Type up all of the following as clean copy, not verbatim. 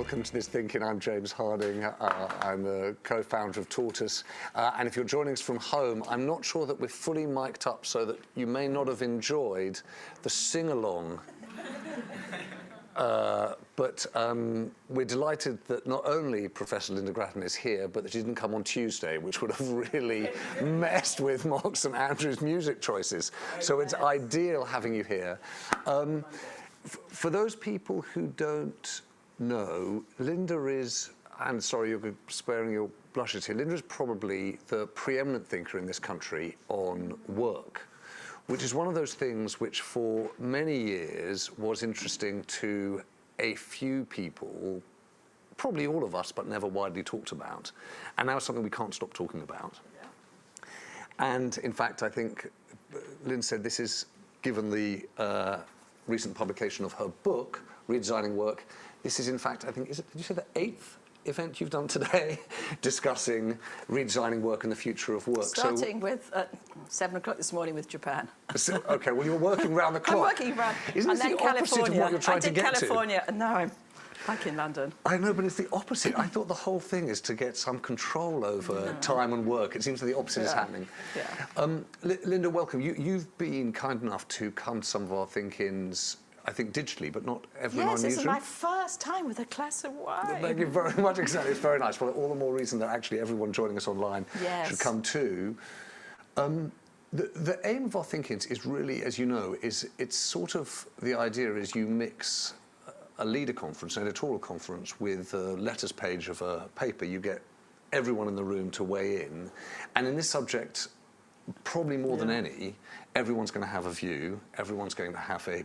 welcome to this ThinkIn. I'm James Harding. I'm the co-founder of Tortoise. And if you're joining us from home, I'm not sure that we're fully mic'd up so that you may not have enjoyed the sing-along. But we're delighted that not only Professor Lynda Gratton is here, but that she didn't come on Tuesday, which would have really messed with Mark St Andrew's music choices. So it's ideal having you here. For those people who don't know, Lynda is, and sorry you're sparing your blushes here, Lynda is probably the preeminent thinker in this country on work, which is one of those things which for many years was interesting to a few people, probably all of us, but never widely talked about. And now it's something we can't stop talking about. Yeah. And in fact, I think Lynn said this is, given the recent publication of her book, Redesigning Work, this is in fact, I think, did you say the 8th event you've done today discussing redesigning work and the future of work? Starting with 7 o'clock this morning with Japan. Okay, well, you're working round the clock. I'm working round. Isn't this the opposite of what you're trying to get to? I did California, and now I'm back in London. I know, but it's the opposite. I thought the whole thing is to get some control over time and work. It seems that the opposite is happening. Yeah. Lynda, welcome. You've been kind enough to come to some of our Think-Ins, I think digitally, but not every Yes, this is my first time with a glass of wine. Thank you very much. Exactly, it's very nice. Well, all the more reason that actually everyone joining us online should come too. The aim of our Think-Ins is really, as you know, it's sort of the idea is you mix a leader conference, an editorial conference, with a letters page of a paper. You get everyone in the room to weigh in, and in this subject, probably more than any, everyone's going to have a view. Everyone's going to have a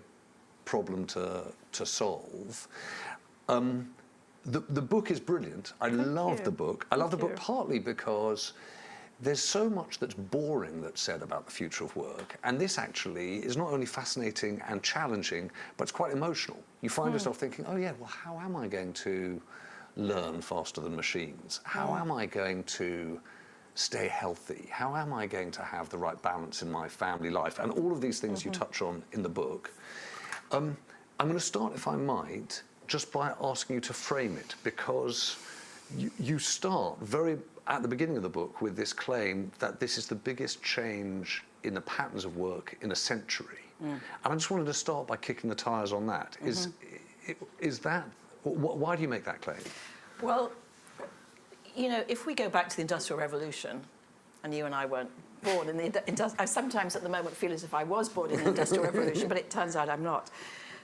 problem to solve. The book is brilliant. I love the book. I love the book partly because there's so much that's boring that's said about the future of work, and this actually is not only fascinating and challenging, but it's quite emotional. You find yourself thinking, oh yeah, well, how am I going to learn faster than machines? How am I going to stay healthy? How am I going to have the right balance in my family life? And all of these things you touch on in the book. I'm going to start, if I might, just by asking you to frame it, because you start very at the beginning of the book with this claim that this is the biggest change in the patterns of work in a century. And I just wanted to start by kicking the tires on that. Is that, why do you make that claim? Well, you know, if we go back to the Industrial Revolution, and you and I weren't born in the I sometimes at the moment feel as if I was born in the Industrial Revolution, but it turns out I'm not.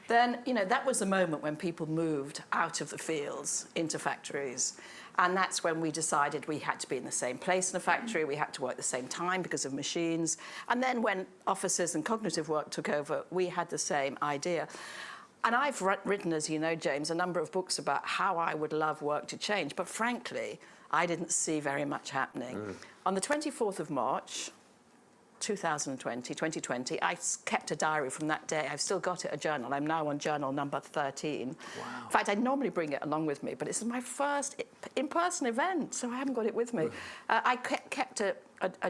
Then, you know, that was the moment when people moved out of the fields into factories. And that's when we decided we had to be in the same place in a factory, we had to work at the same time because of machines. And then when offices and cognitive work took over, we had the same idea. And I've written, as you know, James, a number of books about how I would love work to change. But frankly, I didn't see very much happening. On the 24th of March, 2020, I kept a diary from that day. I've still got it, a journal. I'm now on journal number 13. Wow. In fact, I normally bring it along with me, but it's my first in-person event, so I haven't got it with me. I kept a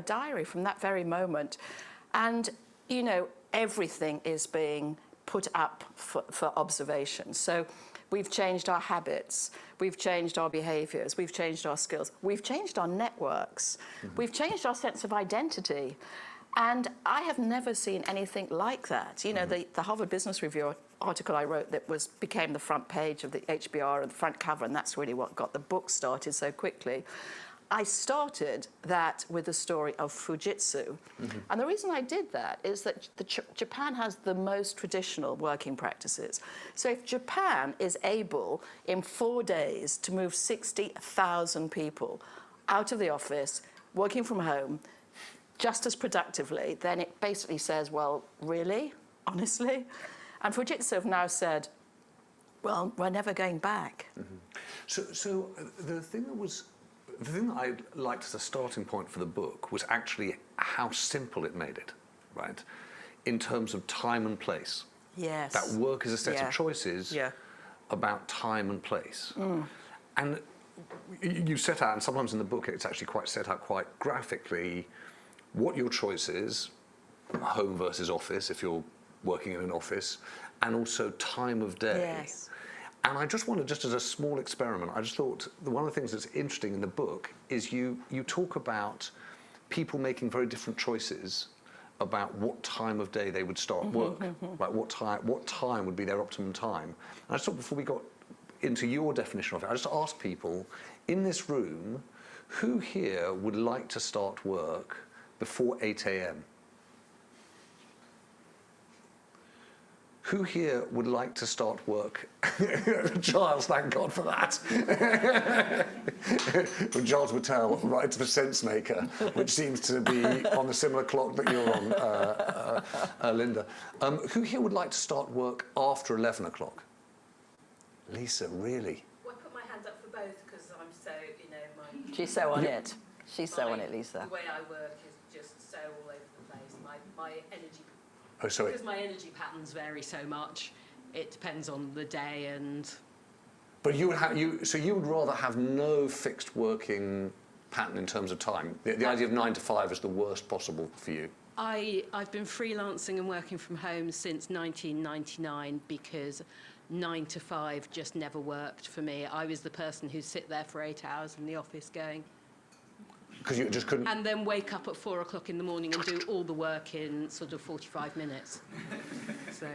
diary from that very moment. And, you know, everything is being put up for observation. So we've changed our habits, we've changed our behaviours, we've changed our skills, we've changed our networks, we've changed our sense of identity. And I have never seen anything like that. You know, the Harvard Business Review article I wrote that became the front page of the HBR and the front cover, and that's really what got the book started so quickly. I started that with the story of Fujitsu. And the reason I did that is that Japan has the most traditional working practices. So if Japan is able, in 4 days, to move 60,000 people out of the office, working from home, just as productively, then it basically says, well, really? Honestly? And Fujitsu have now said, well, we're never going back. So the thing that I liked as a starting point for the book was actually how simple it made it, right? In terms of time and place. Yes. That work is a set of choices about time and place. And you set out, and sometimes in the book it's actually quite set out quite graphically, what your choice is, home versus office, if you're working in an office, and also time of day. Yes. And I just wanted, just as a small experiment, I just thought one of the things that's interesting in the book is you talk about people making very different choices about what time of day they would start work, like what time would be their optimum time. And I just thought before we got into your definition of it, I just asked people in this room, who here would like to start work before 8 a.m.? Who here would like to start work? Giles, thank God for that. Giles Mattel writes for Sense Maker, which seems to be on a similar clock that you're on, Lynda. Who here would like to start work after 11 o'clock? Lisa, really? Well, I put my hand up for both because I'm so, my... She's so on it. She's so on it, Lisa. The way I work is just so all over the place. My energy... Oh, sorry. Because my energy patterns vary so much, it depends on the day and... But you would have, so you would rather have no fixed working pattern in terms of time? The idea of 9 to 5 is the worst possible for you? I've been freelancing and working from home since 1999 because 9 to 5 just never worked for me. I was the person who'd sit there for 8 hours in the office going... Because you just couldn't... And then wake up at 4 o'clock in the morning and do all the work in sort of 45 minutes. So...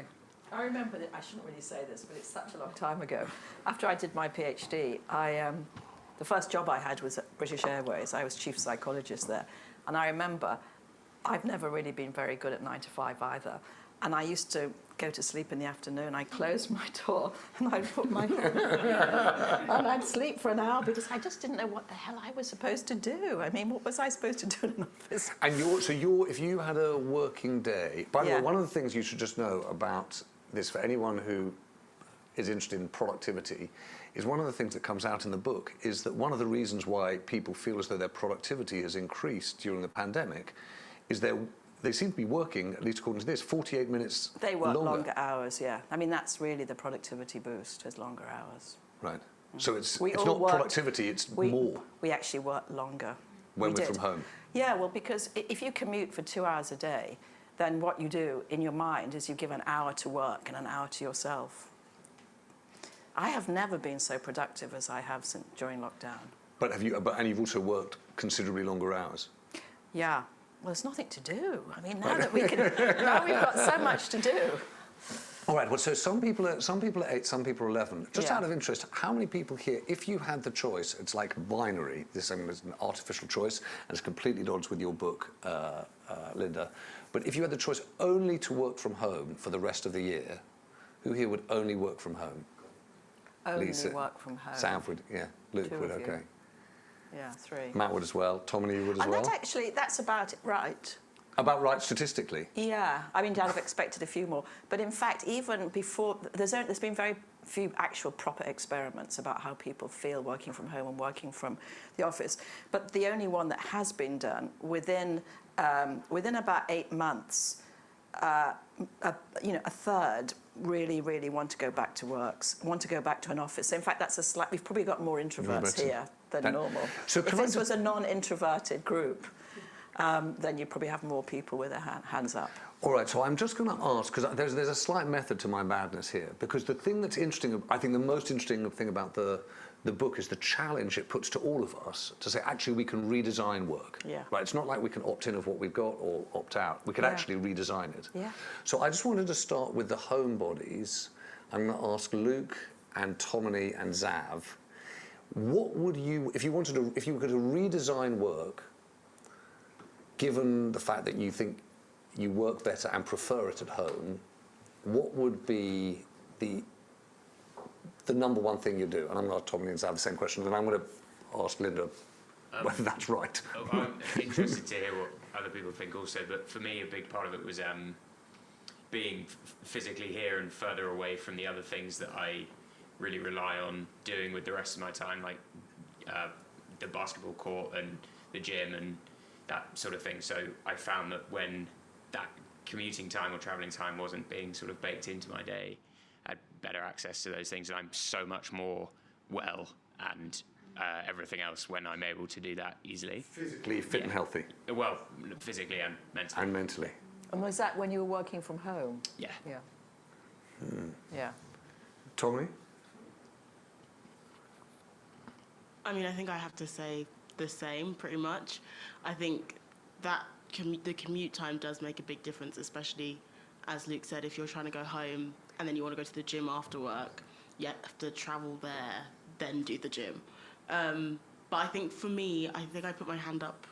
I remember that, I shouldn't really say this, but it's such a long time ago. After I did my PhD, the first job I had was at British Airways. I was chief psychologist there. And I remember I've never really been very good at 9 to 5 either. And I used to go to sleep in the afternoon. I'd close my door and I'd put my and I'd sleep for an hour because I just didn't know what the hell I was supposed to do. I mean, what was I supposed to do in an office? And if you had a working day, by the way, one of the things you should just know about this for anyone who is interested in productivity is one of the things that comes out in the book is that one of the reasons why people feel as though their productivity has increased during the pandemic is they seem to be working, at least according to this, 48 minutes longer. They work longer hours, yeah. I mean, that's really the productivity boost, is longer hours. Right. So it's We not all worked- productivity, it's more We actually work longer. when We we're did. from home. Yeah, well, because if you commute for 2 hours a day, then what you do in your mind is you give an hour to work and an hour to yourself. I have never been so productive as I have since during lockdown. And you've also worked considerably longer hours. Yeah. Well, there's nothing to do. I mean, now that now we've got so much to do. All right. Well, so some people are 8, some people are 11. Just Yeah. out of interest, how many people here, if you had the choice, it's like binary. This is an artificial choice, and it's completely at odds with your book, Lynda. But if you had the choice only to work from home for the rest of the year, who here would only work from home? Only Lisa. work from home. Sam would, yeah. Luke 2 would, of you. okay. Yeah, 3. Matt would as well. Tommy would as And well. that's about it, right? About right statistically. Yeah, I mean, I'd have expected a few more. But in fact, even before, there's been very few actual proper experiments about how people feel working from home and working from the office. But the only one that has been done within about 8 months, a third really want to go back to want to go back to an office. So in fact, we've probably got more introverts here than normal. So if this was a non-introverted group, then you probably have more people with their hands up. All right, so I'm just going to ask, because there's a slight method to my madness here, because the thing that's interesting, I think the most interesting thing about the book is the challenge it puts to all of us to say, actually, we can redesign work. Yeah. Right, it's not like we can opt in of what we've got or opt out. We can actually redesign it. Yeah. So I just wanted to start with the homebodies. I'm going to ask Luke and Tomini and Zav, what would you, if you were to redesign work, given the fact that you think you work better and prefer it at home, what would be the number one thing you do? And I'm going to ask Tommy and Zav the same question, and I'm going to ask Lynda whether that's right. I'm interested to hear what other people think also, but for me a big part of it was being physically here and further away from the other things that I really rely on doing with the rest of my time, like the basketball court and the gym and that sort of thing. So I found that when that commuting time or travelling time wasn't being sort of baked into my day, I had better access to those things, and I'm so much more well and everything else when I'm able to do that easily. Physically fit and healthy. Well, physically and mentally. And mentally. And was that when you were working from home? Yeah. Yeah. Yeah. Tommy? I mean, I think I have to say the same, pretty much. I think that the commute time does make a big difference, especially, as Luke said, if you're trying to go home and then you want to go to the gym after work, you have to travel there, then do the gym. But I think for me, I think I put my hand up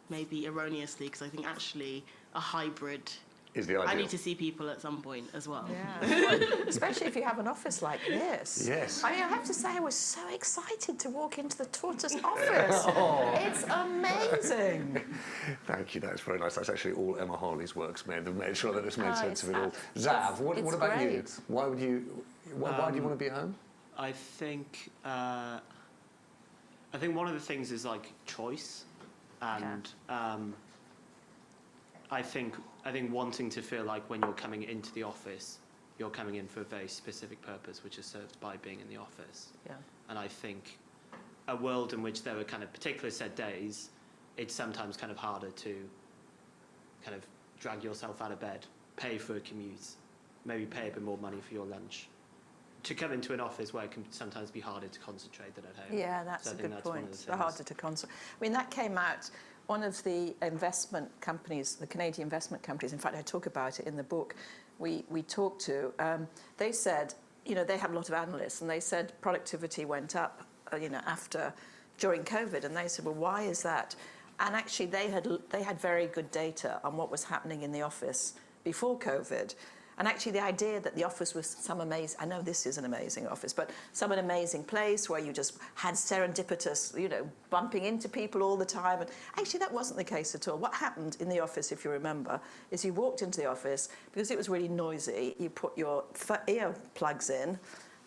maybe erroneously, because I think actually a hybrid is the ideal. I need to see people at some point as well. Yeah. Especially if you have an office like this. Yes. I mean, I have to say, I was so excited to walk into the Tortoise office. It's amazing. Thank you, that's very nice. That's actually all Emma Harley's work's made. They've made sure that it's made sense of it all. Zav, what about you? Great. Why do you want to be at home? I think one of the things is like choice, and I think wanting to feel like when you're coming into the office, you're coming in for a very specific purpose, which is served by being in the office. Yeah. And I think a world in which there were kind of particular set days, it's sometimes kind of harder to kind of drag yourself out of bed, pay for a commute, maybe pay a bit more money for your lunch, to come into an office where it can sometimes be harder to concentrate than at home. Yeah, that's so a good point. It's harder to concentrate. I mean, that came out, one of the investment companies, the Canadian investment companies, in fact, I talk about it in the book, we talked to, they said, they have a lot of analysts, and they said productivity went up, during COVID, and they said, well, why is that? And actually, they had very good data on what was happening in the office before COVID. And actually, the idea that the office was some amazing, I know this is an amazing office, but some an amazing place where you just had serendipitous, bumping into people all the time. And actually, that wasn't the case at all. What happened in the office, if you remember, is you walked into the office, because it was really noisy, you put your ear plugs in,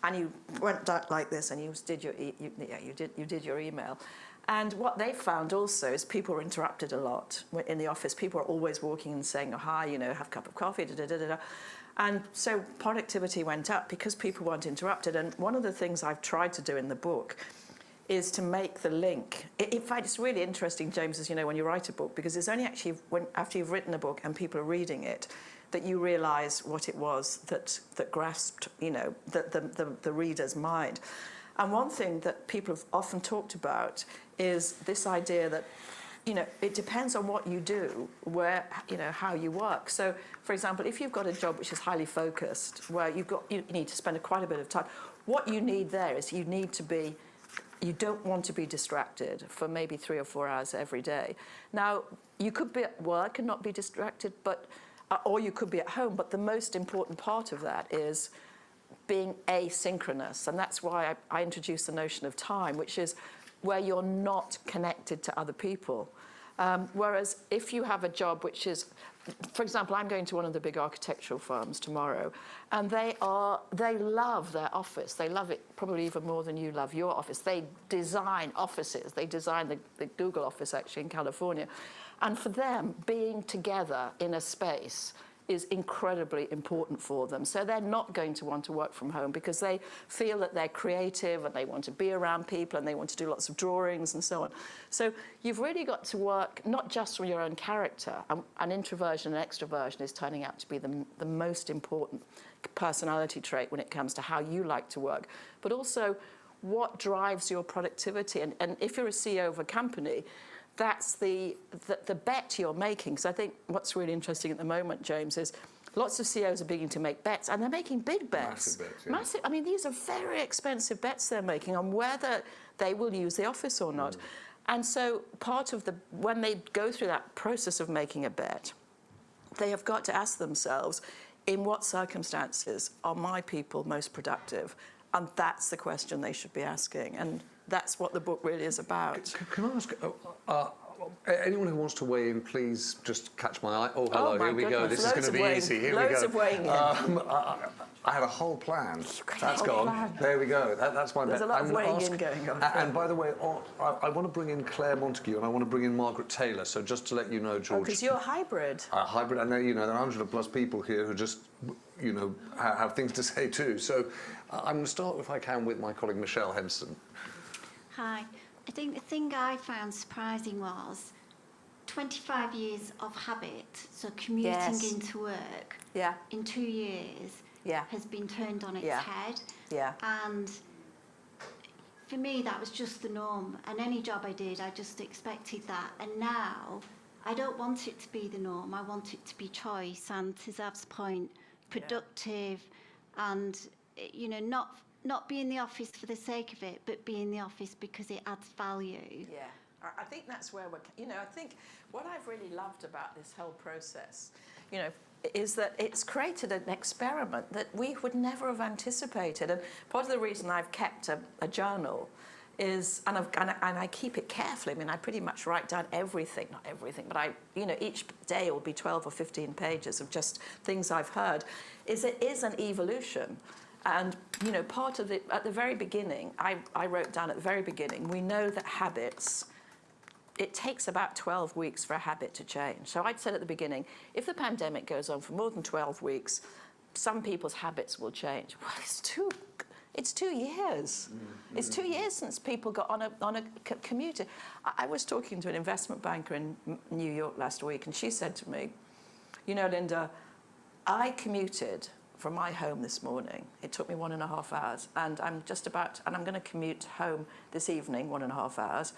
and you went like this, and you did your email. And what they found also is people were interrupted a lot in the office. People are always walking and saying, oh, hi, have a cup of coffee, da-da-da-da-da. And so productivity went up because people weren't interrupted. And one of the things I've tried to do in the book is to make the link. In fact, it's really interesting, James, as you know, when you write a book, because it's only actually after you've written a book and people are reading it that you realise what it was that grasped, the reader's mind. And one thing that people have often talked about is this idea that, it depends on what you do, how you work. So, for example, if you've got a job which is highly focused, where you need to spend quite a bit of time, what you need there is you don't want to be distracted for maybe 3 or 4 hours every day. Now, you could be at work and not be distracted, or you could be at home, but the most important part of that is being asynchronous, and that's why I introduced the notion of time, which is where you're not connected to other people. Whereas if you have a job which is, for example, I'm going to one of the big architectural firms tomorrow, and they love their office. They love it probably even more than you love your office. They design offices. They designed the Google office actually in California. And for them, being together in a space is incredibly important for them. So they're not going to want to work from home because they feel that they're creative and they want to be around people and they want to do lots of drawings and so on. So you've really got to work not just from your own character. And introversion and extroversion is turning out to be the most important personality trait when it comes to how you like to work, but also what drives your productivity. And if you're a CEO of a company, that's the bet you're making. So I think what's really interesting at the moment, James, is lots of CEOs are beginning to make bets, and they're making big bets. Massive bets, yeah. Massive. I mean, these are very expensive bets they're making on whether they will use the office or not. And so when they go through that process of making a bet, they have got to ask themselves, in what circumstances are my people most productive? And that's the question they should be asking. And that's what the book really is about. Can I ask, anyone who wants to weigh in, please just catch my eye. Oh, hello, here we go. This is going to be easy. Here we go. Loads of weighing in. I had a whole plan. That's gone. There we go. That's my There's a lot of weighing in going on. And by the way, I want to bring in Claire Montague and I want to bring in Margaret Taylor. So just to let you know, George. Because you're a hybrid. Hybrid. I know, there are 100+ people here who just, have things to say too. So I'm going to start, if I can, with my colleague Michelle Henson. Hi. I think the thing I found surprising was 25 years of habit, so commuting into work in 2 years has been turned on its head. Yeah. And for me, that was just the norm. And any job I did, I just expected that. And now, I don't want it to be the norm. I want it to be choice. And to Zav's point, productive, and not be in the office for the sake of it, but be in the office because it adds value. Yeah, I think that's where I think what I've really loved about this whole process, is that it's created an experiment that we would never have anticipated. And part of the reason I've kept a journal is, and I keep it carefully. I mean, I pretty much write down everything, not everything, but each day will be 12 or 15 pages of just things I've heard. It is an evolution. And, part of it, at the very beginning, I wrote down at the very beginning, we know that habits, it takes about 12 weeks for a habit to change. So I'd said at the beginning, if the pandemic goes on for more than 12 weeks, some people's habits will change. Well, it's 2 years. It's 2 years since people got on a commuter. I was talking to an investment banker in New York last week, and she said to me, Lynda, I commuted from my home this morning. It took me 1.5 hours, and I'm going to commute home this evening, 1.5 hours.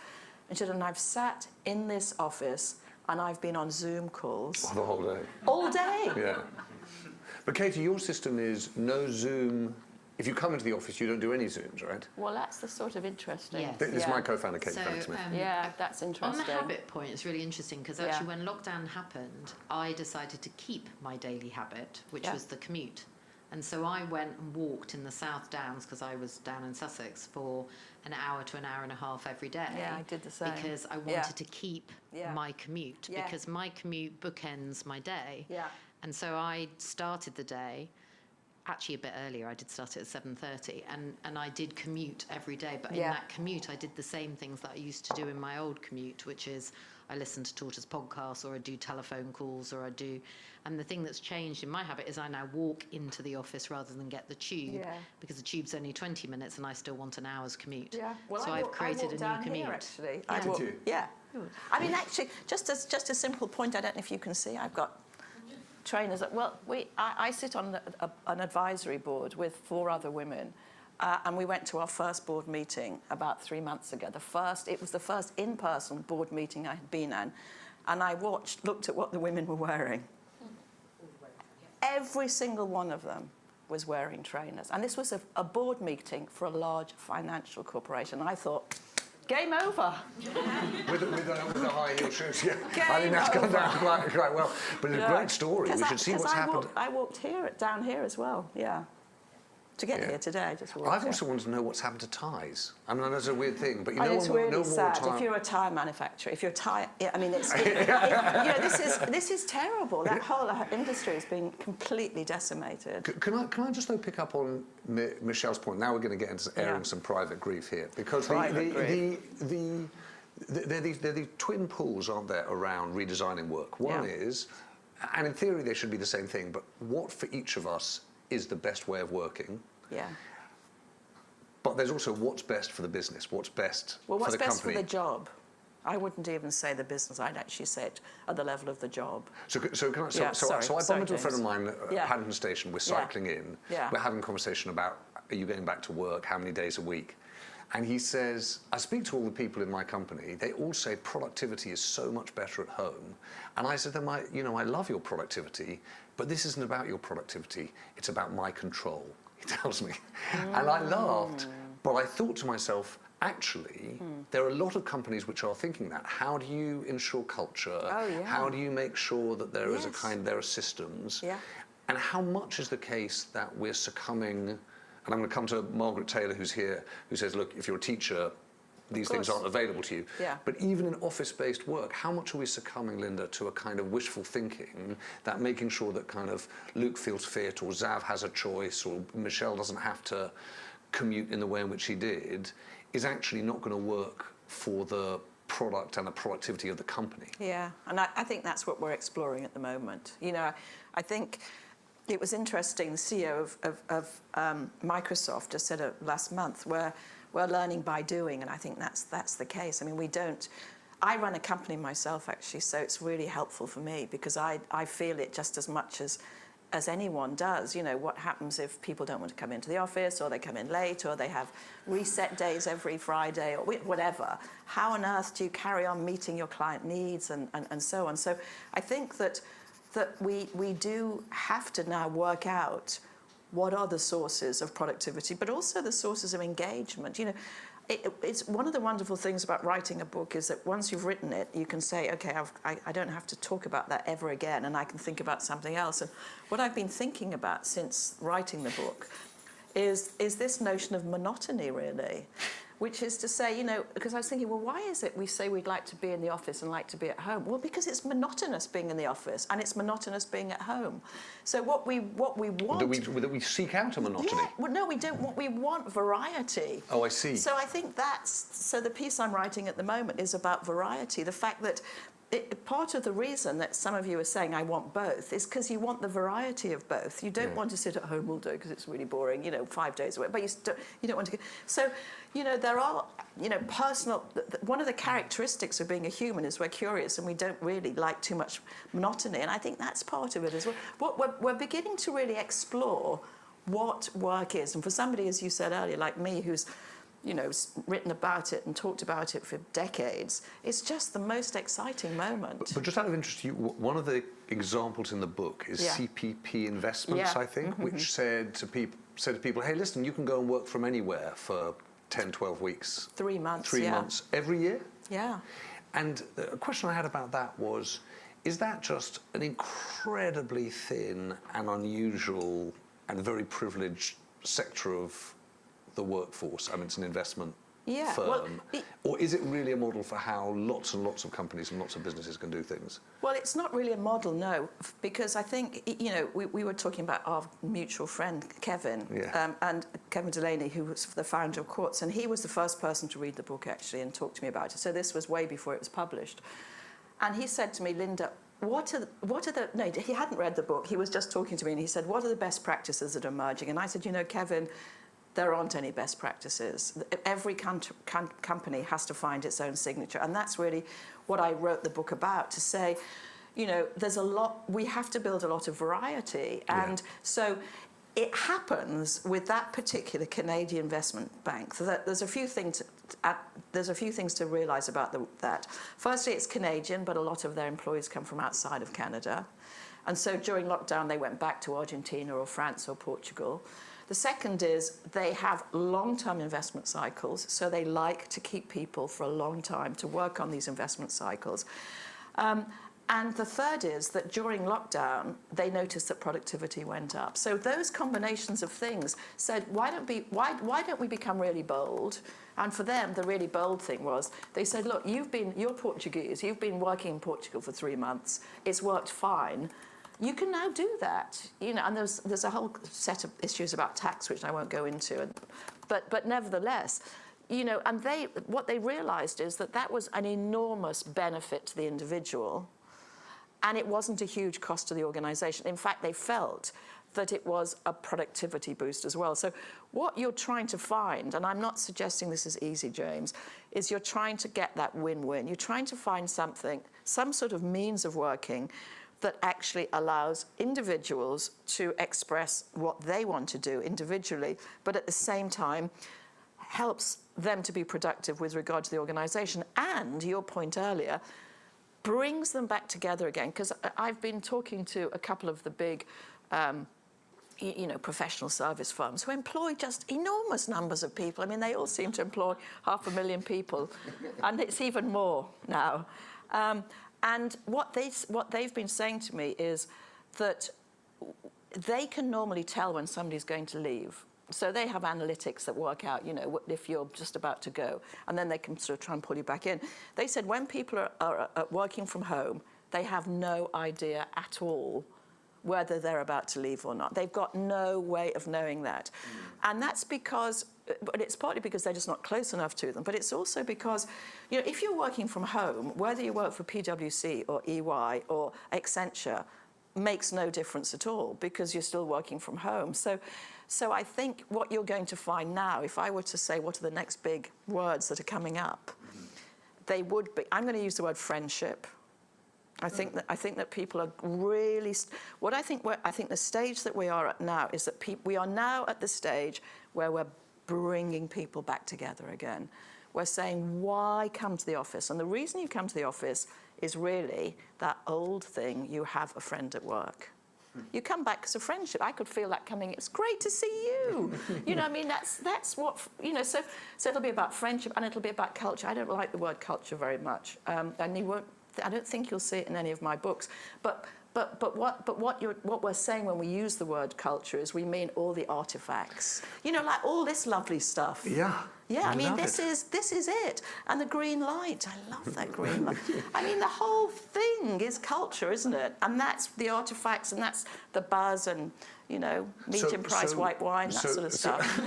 And she said, and I've sat in this office and I've been on Zoom calls. The whole day. All day. Yeah. But Katie, your system is no Zoom. If you come into the office, you don't do any Zooms, right? Well, that's the sort of interesting. Yes. This is my co-founder, Katie Smith. Yeah, that's interesting. On the habit point, it's really interesting because actually when lockdown happened, I decided to keep my daily habit, which was the commute. And so I went and walked in the South Downs, because I was down in Sussex, for an hour to an hour and a half every day. Yeah, I did the same. Because I wanted to keep my commute, Yeah. because my commute bookends my day. Yeah. And so I started the day, actually a bit earlier, I did start at 7:30, and I did commute every day. But in that commute, I did the same things that I used to do in my old commute, which is I listen to Tortoise podcasts, or I do telephone calls, or and the thing that's changed in my habit is I now walk into the office rather than get the tube, because the tube's only 20 minutes and I still want an hour's commute. Yeah. Well, so I've created a new commute. Here, actually. Yeah. I mean, actually, just a simple point. I don't know if you can see. I've got trainers. I sit on an advisory board with 4 other women. And we went to our first board meeting about 3 months ago. It was the first in-person board meeting I had been in. And I looked at what the women were wearing. Every single one of them was wearing trainers. And this was a board meeting for a large financial corporation. I thought, game over. with the high heel shoes, yeah. I think that's gone down quite well. But it's a great story. We should see what's happened. I walked down here as well, to get here today. I just walked I've also wanted to know what's happened to ties. I mean, that's a weird thing, but it's really sad. If you're a tyre manufacturer, if you're I mean, this is terrible. That whole industry has been completely decimated. Can I just pick up on Michelle's point? Now we're going to get into airing some private grief here, because there are these twin pools, aren't there, around redesigning work. One is, and in theory they should be the same thing, but what for each of us is the best way of working. Yeah. But there's also what's best for the business, what's best for the company. Well, what's best for the job? I wouldn't even say the business. I'd actually say it at the level of the job. So I bumped into a friend of mine at Paddington Station. We're cycling in. Yeah. We're having a conversation about, are you going back to work? How many days a week? And he says, I speak to all the people in my company. They all say productivity is so much better at home. And I said to them, I love your productivity, but this isn't about your productivity. It's about my control, he tells me. And I laughed, but I thought to myself, actually, there are a lot of companies which are thinking that. How do you ensure culture? Oh, yeah. How do you make sure that there is there are systems? Yeah. And how much is the case that we're succumbing? And I'm going to come to Margaret Taylor, who's here, who says, look, if you're a teacher, these things aren't available to you. Yeah. But even in office-based work, how much are we succumbing, Lynda, to a kind of wishful thinking that making sure that kind of Luke feels fit, or Zav has a choice, or Michelle doesn't have to commute in the way in which he did, is actually not going to work for the product and the productivity of the company? Yeah, and I think that's what we're exploring at the moment. I think it was interesting, the CEO of Microsoft just said last month, we're learning by doing, and I think that's the case. I mean, I run a company myself, actually, so it's really helpful for me, because I feel it just as much as as anyone does, you know, what happens if people don't want to come into the office, or they come in late, or they have reset days every Friday, or whatever. How on earth do you carry on meeting your client needs and so on? So I think that we do have to now work out what are the sources of productivity, but also the sources of engagement. You know, it's one of the wonderful things about writing a book is that once you've written it, you can say, okay, I don't have to talk about that ever again, and I can think about something else. And what I've been thinking about since writing the book is this notion of monotony, really, which is to say, you know, because I was thinking, well, why is it we say we'd like to be in the office and like to be at home? Well, because it's monotonous being in the office and it's monotonous being at home. So what we want... That we seek out a monotony? Yeah, well, no, we don't. We want variety. Oh, I see. So I think so the piece I'm writing at the moment is about variety. The fact that part of the reason that some of you are saying I want both is because you want the variety of both. You don't want to sit at home all day because it's really boring, you know, 5 days away. But you don't want to. So, you know, there are, you know, personal. One of the characteristics of being a human is we're curious and we don't really like too much monotony. And I think that's part of it as well. We're beginning to really explore what work is. And for somebody, as you said earlier, like me, who's, you know, written about it and talked about it for decades, it's just the most exciting moment. But just out of interest, one of the examples in the book is CPP Investments, I think, which said to people, hey, listen, you can go and work from anywhere for 10, 12 weeks. 3 months, 3 months every year? Yeah. And a question I had about that was, is that just an incredibly thin and unusual and very privileged sector of the workforce? I mean, it's an investment firm. Well, or is it really a model for how lots and lots of companies and lots of businesses can do things? Well, it's not really a model, no, because I think, you know, we were talking about our mutual friend, Kevin, and Kevin Delaney, who was the founder of Quartz, and he was the first person to read the book, actually, and talk to me about it. So this was way before it was published. And he said to me, Lynda, no, he hadn't read the book, he was just talking to me, and he said, what are the best practices that are emerging? And I said, you know, Kevin, there aren't any best practices. Every company has to find its own signature. And that's really what I wrote the book about, to say, you know, there's a lot, we have to build a lot of variety. And so it happens with that particular Canadian investment bank that there's a few things to realise about that. Firstly, it's Canadian, but a lot of their employees come from outside of Canada. And so during lockdown, they went back to Argentina or France or Portugal. The second is they have long-term investment cycles, so they like to keep people for a long time to work on these investment cycles. And the third is that during lockdown, they noticed that productivity went up. So those combinations of things said, why don't we become really bold? And for them, the really bold thing was, they said, look, you're Portuguese, you've been working in Portugal for 3 months, it's worked fine. You can now do that, you know, and there's a whole set of issues about tax, which I won't go into, but nevertheless, you know, and what they realised is that was an enormous benefit to the individual, and it wasn't a huge cost to the organisation. In fact, they felt that it was a productivity boost as well. So what you're trying to find, and I'm not suggesting this is easy, James, is you're trying to get that win-win. You're trying to find some sort of means of working that actually allows individuals to express what they want to do individually, but at the same time helps them to be productive with regard to the organisation. And your point earlier, brings them back together again, because I've been talking to a couple of the big you know, professional service firms who employ just enormous numbers of people. I mean, they all seem to employ 500,000 people, and it's even more now. And what they've been saying to me is that they can normally tell when somebody's going to leave. So they have analytics that work out, you know, if you're just about to go, and then they can sort of try and pull you back in. They said when people are working from home, they have no idea at all whether they're about to leave or not. They've got no way of knowing that. And that's because, but it's partly because they're just not close enough to them, but it's also because, you know, if you're working from home, whether you work for PwC or EY or Accenture, makes no difference at all, because you're still working from home. So I think what you're going to find now, if I were to say what are the next big words that are coming up, they would be, I'm going to use the word friendship, I think that people are really. I think the stage that we are at now is that we are now at the stage where we're bringing people back together again. We're saying, why come to the office? And the reason you come to the office is really that old thing, you have a friend at work. You come back because of friendship. I could feel that coming. It's great to see you. You know, I mean, that's what, you know, so it'll be about friendship and it'll be about culture. I don't like the word culture very much. And I don't think you'll see it in any of my books. But what we're saying when we use the word culture is we mean all the artifacts. You know, like all this lovely stuff. Yeah. Yeah, I mean, this is it. And the green light, I love that green light. I mean, the whole thing is culture, isn't it? And that's the artifacts, and that's the buzz, and, you know, medium price white wine, that sort of stuff.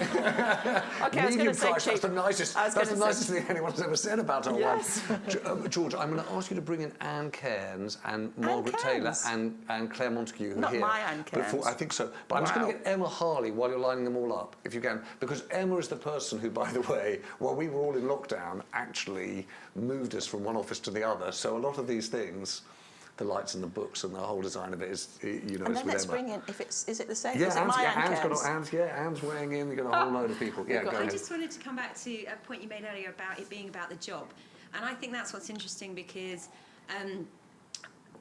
Okay, I was going to say cheap. That's the nicest thing anyone's ever said about our yes. wine. George, I'm going to ask you to bring in Anne Cairns and Margaret Taylor and Claire Montague, who are here. Not my Anne Cairns. I think so. But I'm just going to get Emma Harley while you're lining them all up, if you can, because Emma is the person who, by the way, while we were all in lockdown, actually moved us from one office to the other. So a lot of these things, the lights and the books and the whole design of it is, you know, and it's then with let's Emma. bring in, is it the same? Yeah, is it my Anne's Anne's weighing in. You've got a whole load of people. Yeah, go I ahead. just wanted to come back to a point you made earlier about it being about the job. And I think that's what's interesting because,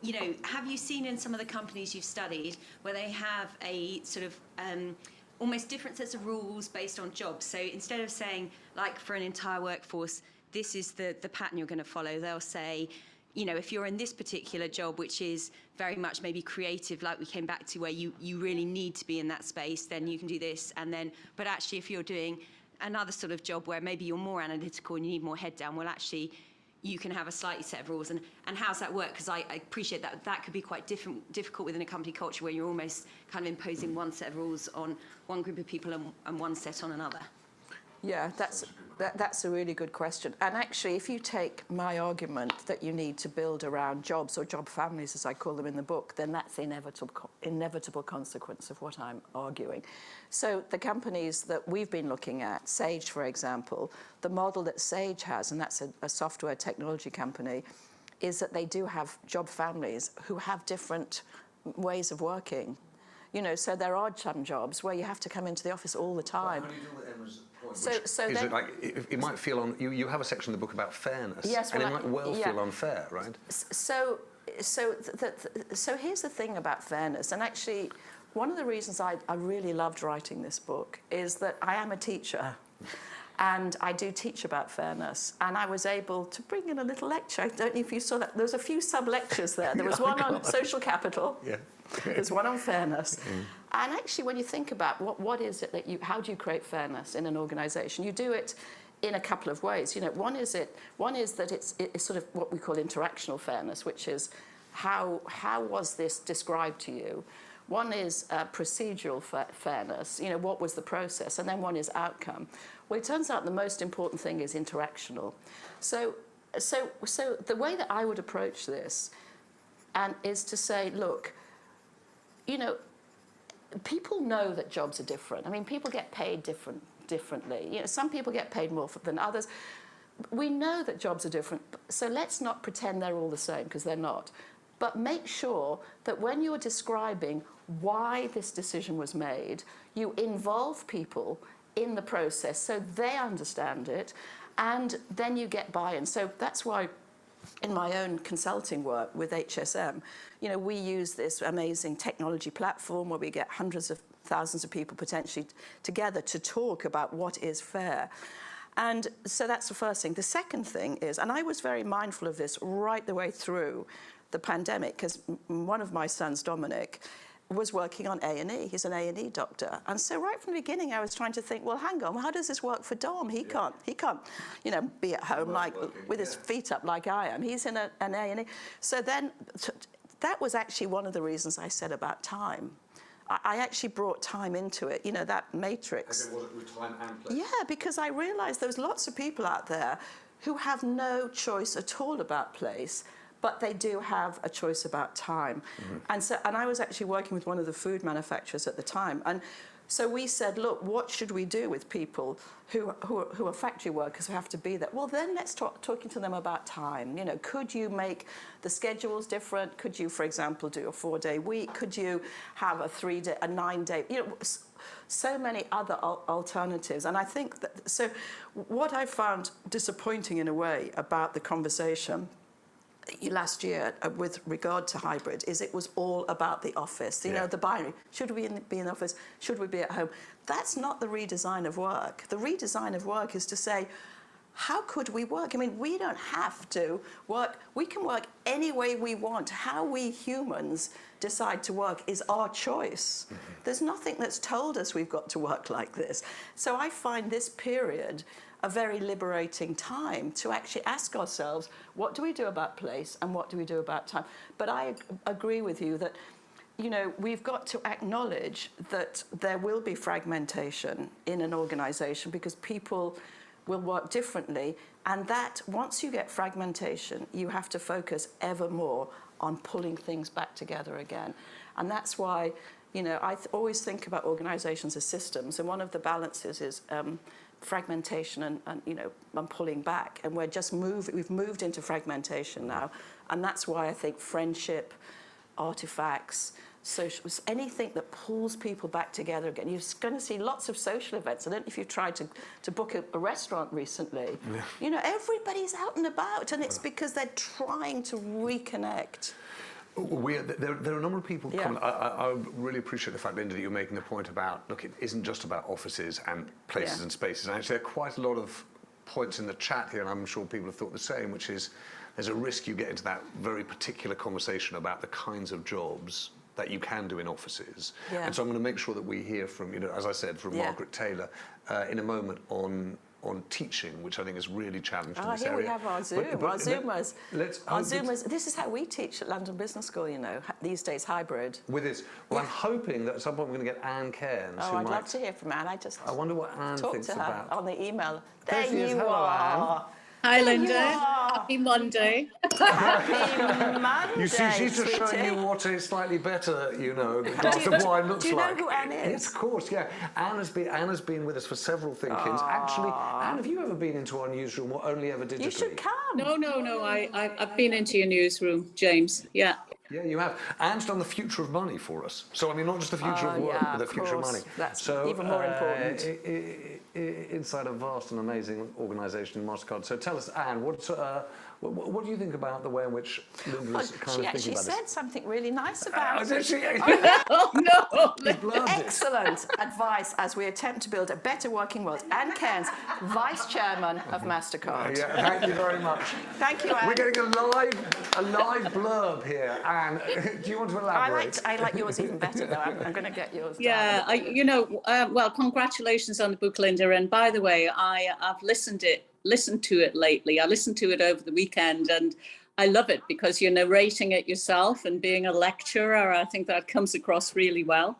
you know, have you seen in some of the companies you've studied where they have a sort of almost different sets of rules based on jobs? So instead of saying, like for an entire workforce, this is the pattern you're going to follow, they'll say, you know, if you're in this particular job, which is very much maybe creative, like we came back to, where you really need to be in that space, then you can do this. And then, but actually, if you're doing another sort of job where maybe you're more analytical and you need more head down, well, actually, you can have a slightly set of rules. And how's that work? Because I appreciate that could be quite difficult within a company culture where you're almost kind of imposing one set of rules on one group of people and one set on another. Yeah, that's a really good question. And actually, if you take my argument that you need to build around jobs, or job families, as I call them in the book, then that's the inevitable consequence of what I'm arguing. So the companies that we've been looking at, Sage, for example, the model that Sage has, and that's a software technology company, is that they do have job families who have different ways of working. You know, so there are some jobs where you have to come into the office all the time. How do you deal with Emma's point? So Is then, it like, it might feel you have a section in the book about fairness, yes, and well, it might feel unfair, right? So here's the thing about fairness, and actually, one of the reasons I really loved writing this book is that I am a teacher. And I do teach about fairness. And I was able to bring in a little lecture. I don't know if you saw that. There was a few sub-lectures there. There was one on social capital. Yeah. There's one on fairness. And actually, when you think about what is it that how do you create fairness in an organisation? You do it in a couple of ways. You know, one is that it's sort of what we call interactional fairness, which is how was this described to you? One is procedural fairness, you know, what was the process? And then one is outcome. Well, it turns out the most important thing is interactional. So the way that I would approach this is to say, look, you know, people know that jobs are different. I mean, people get paid differently. You know, some people get paid more than others. We know that jobs are different, so let's not pretend they're all the same, because they're not. But make sure that when you're describing why this decision was made, you involve people in the process so they understand it, and then you get buy-in. So that's why in my own consulting work with HSM, you know, we use this amazing technology platform where we get hundreds of thousands of people potentially together to talk about what is fair. And so that's the first thing. The second thing is, and I was very mindful of this right the way through the pandemic, because one of my sons, Dominic, was working on A&E. He's an A&E doctor. And so right from the beginning, I was trying to think, well, hang on, how does this work for Dom? He can't, you know, be at home like with his feet up like I am. He's in an A&E. So then that was actually one of the reasons I said about time. I actually brought time into it, you know, that matrix. As it was with time and place. Yeah, because I realised there's lots of people out there who have no choice at all about place, but they do have a choice about time. Mm-hmm. And I was actually working with one of the food manufacturers at the time, and So we said, look, what should we do with people who are factory workers who have to be there? Well, then let's talking to them about time. You know, could you make the schedules different? Could you, for example, do a 4-day week? Could you have a 9-day? You know, so many other alternatives. And I think that, so what I found disappointing in a way about the conversation last year with regard to hybrid is it was all about the office, you know, the binary. Should we be in the office? Should we be at home? That's not the redesign of work. The redesign of work is to say, how could we work? I mean, we don't have to work. We can work any way we want. How we humans decide to work is our choice. There's nothing that's told us we've got to work like this. So I find this period a very liberating time to actually ask ourselves, what do we do about place and what do we do about time? But I agree with you that, you know, we've got to acknowledge that there will be fragmentation in an organisation because people will work differently, and that once you get fragmentation, you have to focus ever more on pulling things back together again. And that's why, you know, I always think about organisations as systems, and one of the balances is fragmentation and you know, and pulling back, and we've moved into fragmentation now, and that's why I think friendship, artifacts, social, anything that pulls people back together again. You're going to see lots of social events. I don't know if you've tried to book a restaurant recently. Yeah. You know, everybody's out and about, and it's because they're trying to reconnect. There are a number of people coming. I really appreciate the fact, Lynda, that you're making the point about, look, it isn't just about offices and places and spaces. And actually, there are quite a lot of points in the chat here, and I'm sure people have thought the same, which is there's a risk you get into that very particular conversation about the kinds of jobs that you can do in offices. Yeah. And so I'm going to make sure that we hear from, you know, as I said, from Margaret Taylor in a moment on teaching, which I think is really challenged in this area. We have our Zoom, our Zoomers. Zoomers. This is how we teach at London Business School, you know, these days, hybrid. With this. Well, I'm hoping that at some point we're going to get Anne Cairns. Oh, I'd love to hear from Anne. I wonder what Anne thinks about. On the email. There you are. Anne. Hi, Lynda. Happy Monday. Happy Monday. You see, she's just showing you what a slightly better, you know, glass of wine looks like. Do you know who Anne is? Yes, of course, yeah. Anne has been with us for several ThinkIns. Actually, Anne, have you ever been into our newsroom or only ever digitally? You should come. No. I've been into your newsroom, James. Yeah. Yeah, you have. Anne's done the future of money for us. So, I mean, not just the future of work, but the future of money. That's so, even more important. Inside a vast and amazing organisation, MasterCard. So tell us, Anne, what do you think about the way in which Lynda's kind of thinking about this? She said something really nice about it. Did she? Oh, no. Excellent advice as we attempt to build a better working world. Anne Cairns, Vice Chairman of MasterCard. Yeah, thank you very much. Thank you, Anne. We're getting a live blurb here. Anne, do you want to elaborate? I like yours even better, though. I'm going to get yours. Yeah, well, congratulations on the book, Lynda. And by the way, I've listened to it lately. I listened to it over the weekend, and I love it because you're narrating it yourself and being a lecturer. I think that comes across really well.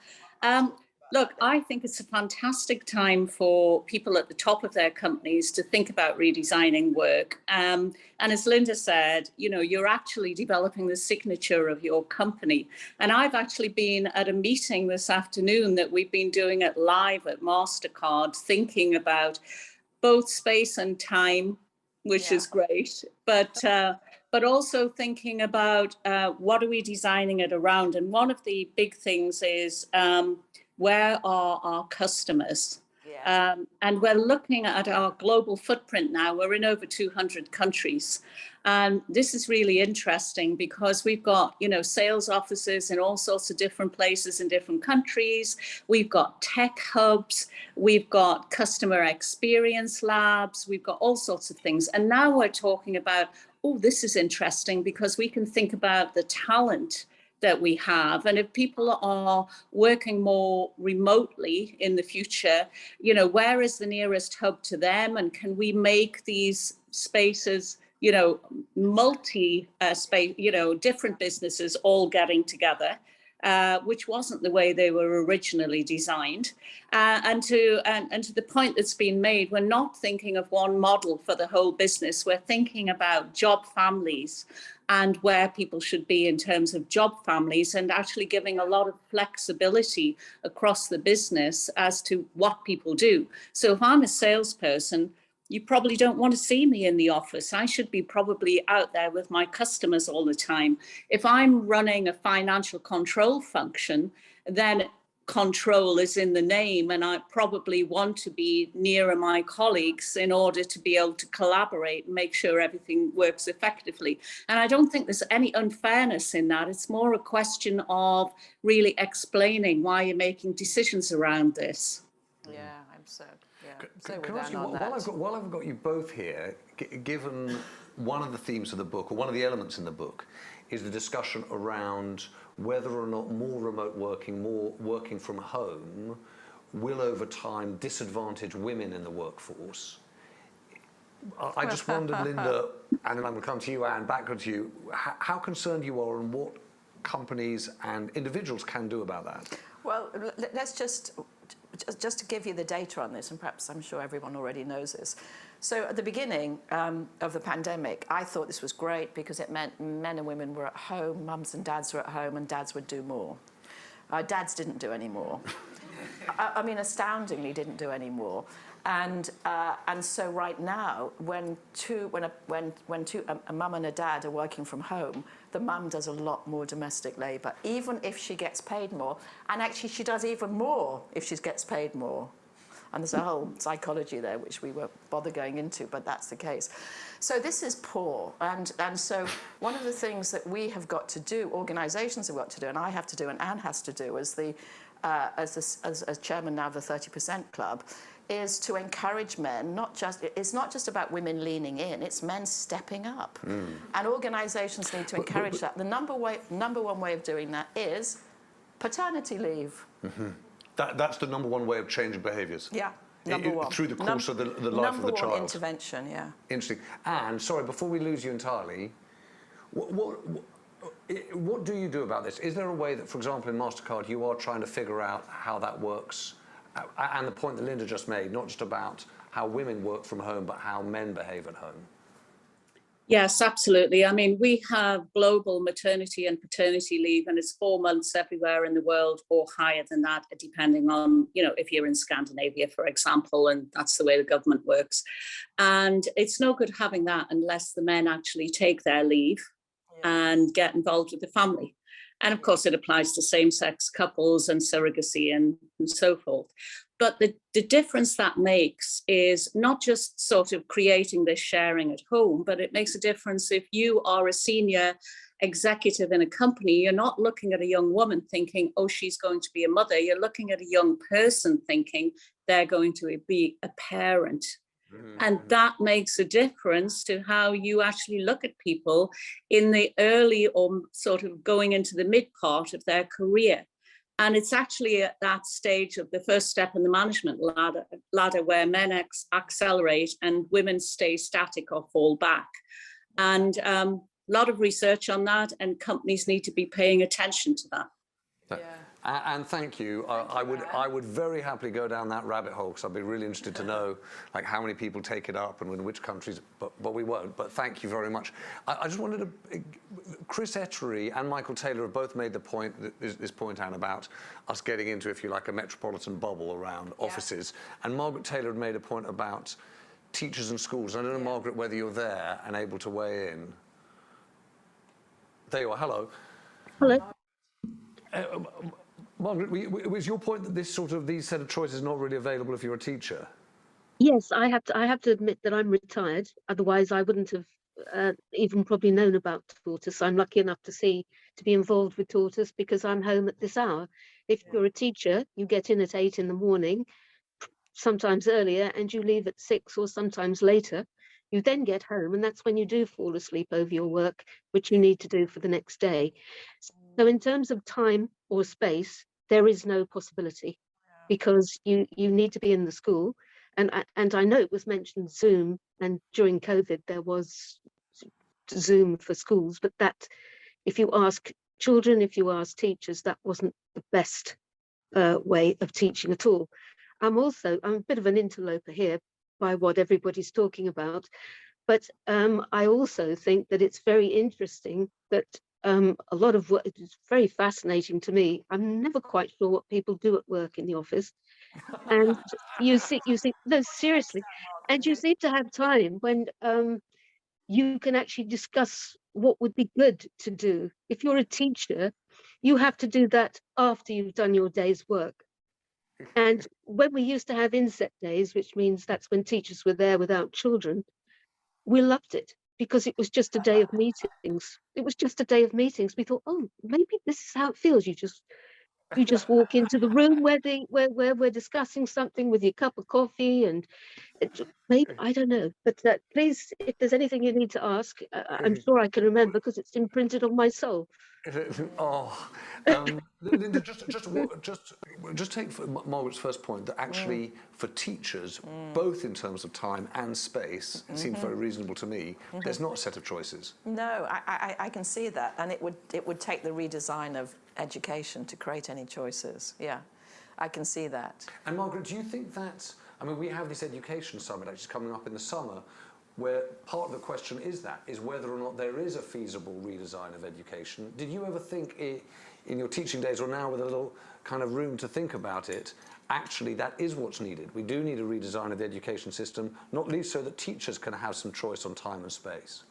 Look, I think it's a fantastic time for people at the top of their companies to think about redesigning work. And as Lynda said, you know, you're actually developing the signature of your company. And I've actually been at a meeting this afternoon that we've been doing it live at MasterCard, thinking about both space and time, which is great, but also thinking about what are we designing it around? And one of the big things is where are our customers? Yeah. And we're looking at our global footprint now. We're in over 200 countries. And this is really interesting because we've got, you know, sales offices in all sorts of different places in different countries. We've got tech hubs. We've got customer experience labs. We've got all sorts of things. And now we're talking about, oh, this is interesting because we can think about the talent that we have. And if people are working more remotely in the future, you know, where is the nearest hub to them? And can we make these spaces, you know, multi-space, you know, different businesses all getting together which wasn't the way they were originally designed. And to the point that's been made, we're not thinking of one model for the whole business. We're thinking about job families and where people should be in terms of job families, and actually giving a lot of flexibility across the business as to what people do. So if I'm a salesperson, you probably don't want to see me in the office. I should be probably out there with my customers all the time. If I'm running a financial control function, then control is in the name, and I probably want to be nearer my colleagues in order to be able to collaborate and make sure everything works effectively. And I don't think there's any unfairness in that. It's more a question of really explaining why you're making decisions around this. Yeah, I'm so Can I ask you, while I've got you both here, given one of the themes of the book, or one of the elements in the book, is the discussion around whether or not more remote working, more working from home, will over time disadvantage women in the workforce. I just wondered, Lynda, and then I'm going to come to you, Anne, back to you, how concerned you are and what companies and individuals can do about that. Well, let's just to give you the data on this, and perhaps I'm sure everyone already knows this. So at the beginning of the pandemic, I thought this was great because it meant men and women were at home, mums and dads were at home, and dads would do more. Dads didn't do any more. I mean, astoundingly didn't do any more. And so right now, when a mum and a dad are working from home, the mum does a lot more domestic labour, even if she gets paid more. And actually, she does even more if she gets paid more. And there's a whole psychology there, which we won't bother going into, but that's the case. So this is poor. And so one of the things that we have got to do, organisations have got to do, and I have to do, and Anne has to do as chairman now of the 30% Club, is to encourage men, it's not just about women leaning in, it's men stepping up. And organisations need to encourage that. The number one way of doing that is paternity leave. That's the number one way of changing behaviours? Yeah, number one. Through the course of the life of the child? Number one intervention, yeah. Interesting. And, sorry, before we lose you entirely, what do you do about this? Is there a way that, for example, in MasterCard, you are trying to figure out how that works? And the point that Lynda just made, not just about how women work from home, but how men behave at home. Yes, absolutely. I mean, we have global maternity and paternity leave, and it's 4 months everywhere in the world, or higher than that, depending on, if you're in Scandinavia, for example, and that's the way the government works. And it's no good having that unless the men actually take their leave and get involved with the family. And of course, it applies to same-sex couples and surrogacy and so forth. But the difference that makes is not just sort of creating this sharing at home, but it makes a difference if you are a senior executive in a company. You're not looking at a young woman thinking, oh, she's going to be a mother. You're looking at a young person thinking they're going to be a parent. And that makes a difference to how you actually look at people in the early or sort of going into the mid part of their career. And it's actually at that stage of the first step in the management ladder where men accelerate and women stay static or fall back. And a lot of research on that, and companies need to be paying attention to that. And thank you. I would very happily go down that rabbit hole, because I'd be really interested to know how many people take it up and in which countries, but we won't. But thank you very much. I just wanted to, Chris Ettery and Michael Taylor have both made the point, this point, Anne, about us getting into, if you like, a metropolitan bubble around offices. And Margaret Taylor had made a point about teachers and schools. I don't know, Margaret, whether you're there and able to weigh in. There you are. Hello. Hello. Margaret, was your point that these set of choices are not really available if you're a teacher? Yes, I have to admit that I'm retired. Otherwise, I wouldn't have even probably known about tortoise. I'm lucky enough to be involved with tortoise because I'm home at this hour. If you're a teacher, you get in at 8 in the morning, sometimes earlier, and you leave at 6 or sometimes later. You then get home, and that's when you do fall asleep over your work, which you need to do for the next day. So in terms of time or space, there is no possibility because you need to be in the school. And I know it was mentioned Zoom, and during COVID there was Zoom for schools, but that if you ask children, if you ask teachers, that wasn't the best way of teaching at all. I'm a bit of an interloper here by what everybody's talking about, but I also think that it's very interesting that a lot of what is very fascinating to me. I'm never quite sure what people do at work in the office, and you see, no, seriously, and you seem to have time when you can actually discuss what would be good to do. If you're a teacher, you have to do that after you've done your day's work. And when we used to have inset days, which means that's when teachers were there without children, we loved it because it was just a day of meetings. It was just a day of meetings. We thought, oh, maybe this is how it feels. You just walk into the room where we're discussing something with your cup of coffee, and maybe, I don't know. But please, if there's anything you need to ask, I'm sure I can remember because it's imprinted on my soul. Oh, Lynda, just take Margaret's first point that actually for teachers, both in terms of time and space, it seems very reasonable to me. There's not a set of choices. No, I can see that, and it would take the redesign of education to create any choices. Yeah, I can see that. And Margaret, do you think that, I mean, we have this education summit actually coming up in the summer, where part of the question is whether or not there is a feasible redesign of education. Did you ever think in your teaching days, or now with a little kind of room to think about it, actually that is what's needed? We do need a redesign of the education system, not least so that teachers can have some choice on time and space.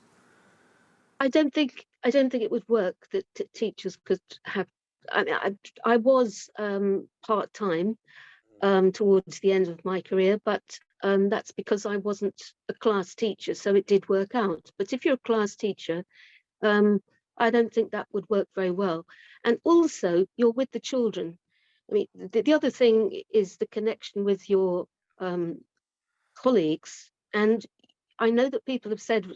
I don't think it would work that teachers could have. I mean, I was part-time towards the end of my career, but that's because I wasn't a class teacher, so it did work out. But if you're a class teacher, I don't think that would work very well. And also, you're with the children. I mean, the other thing is the connection with your colleagues. And I know that people have said,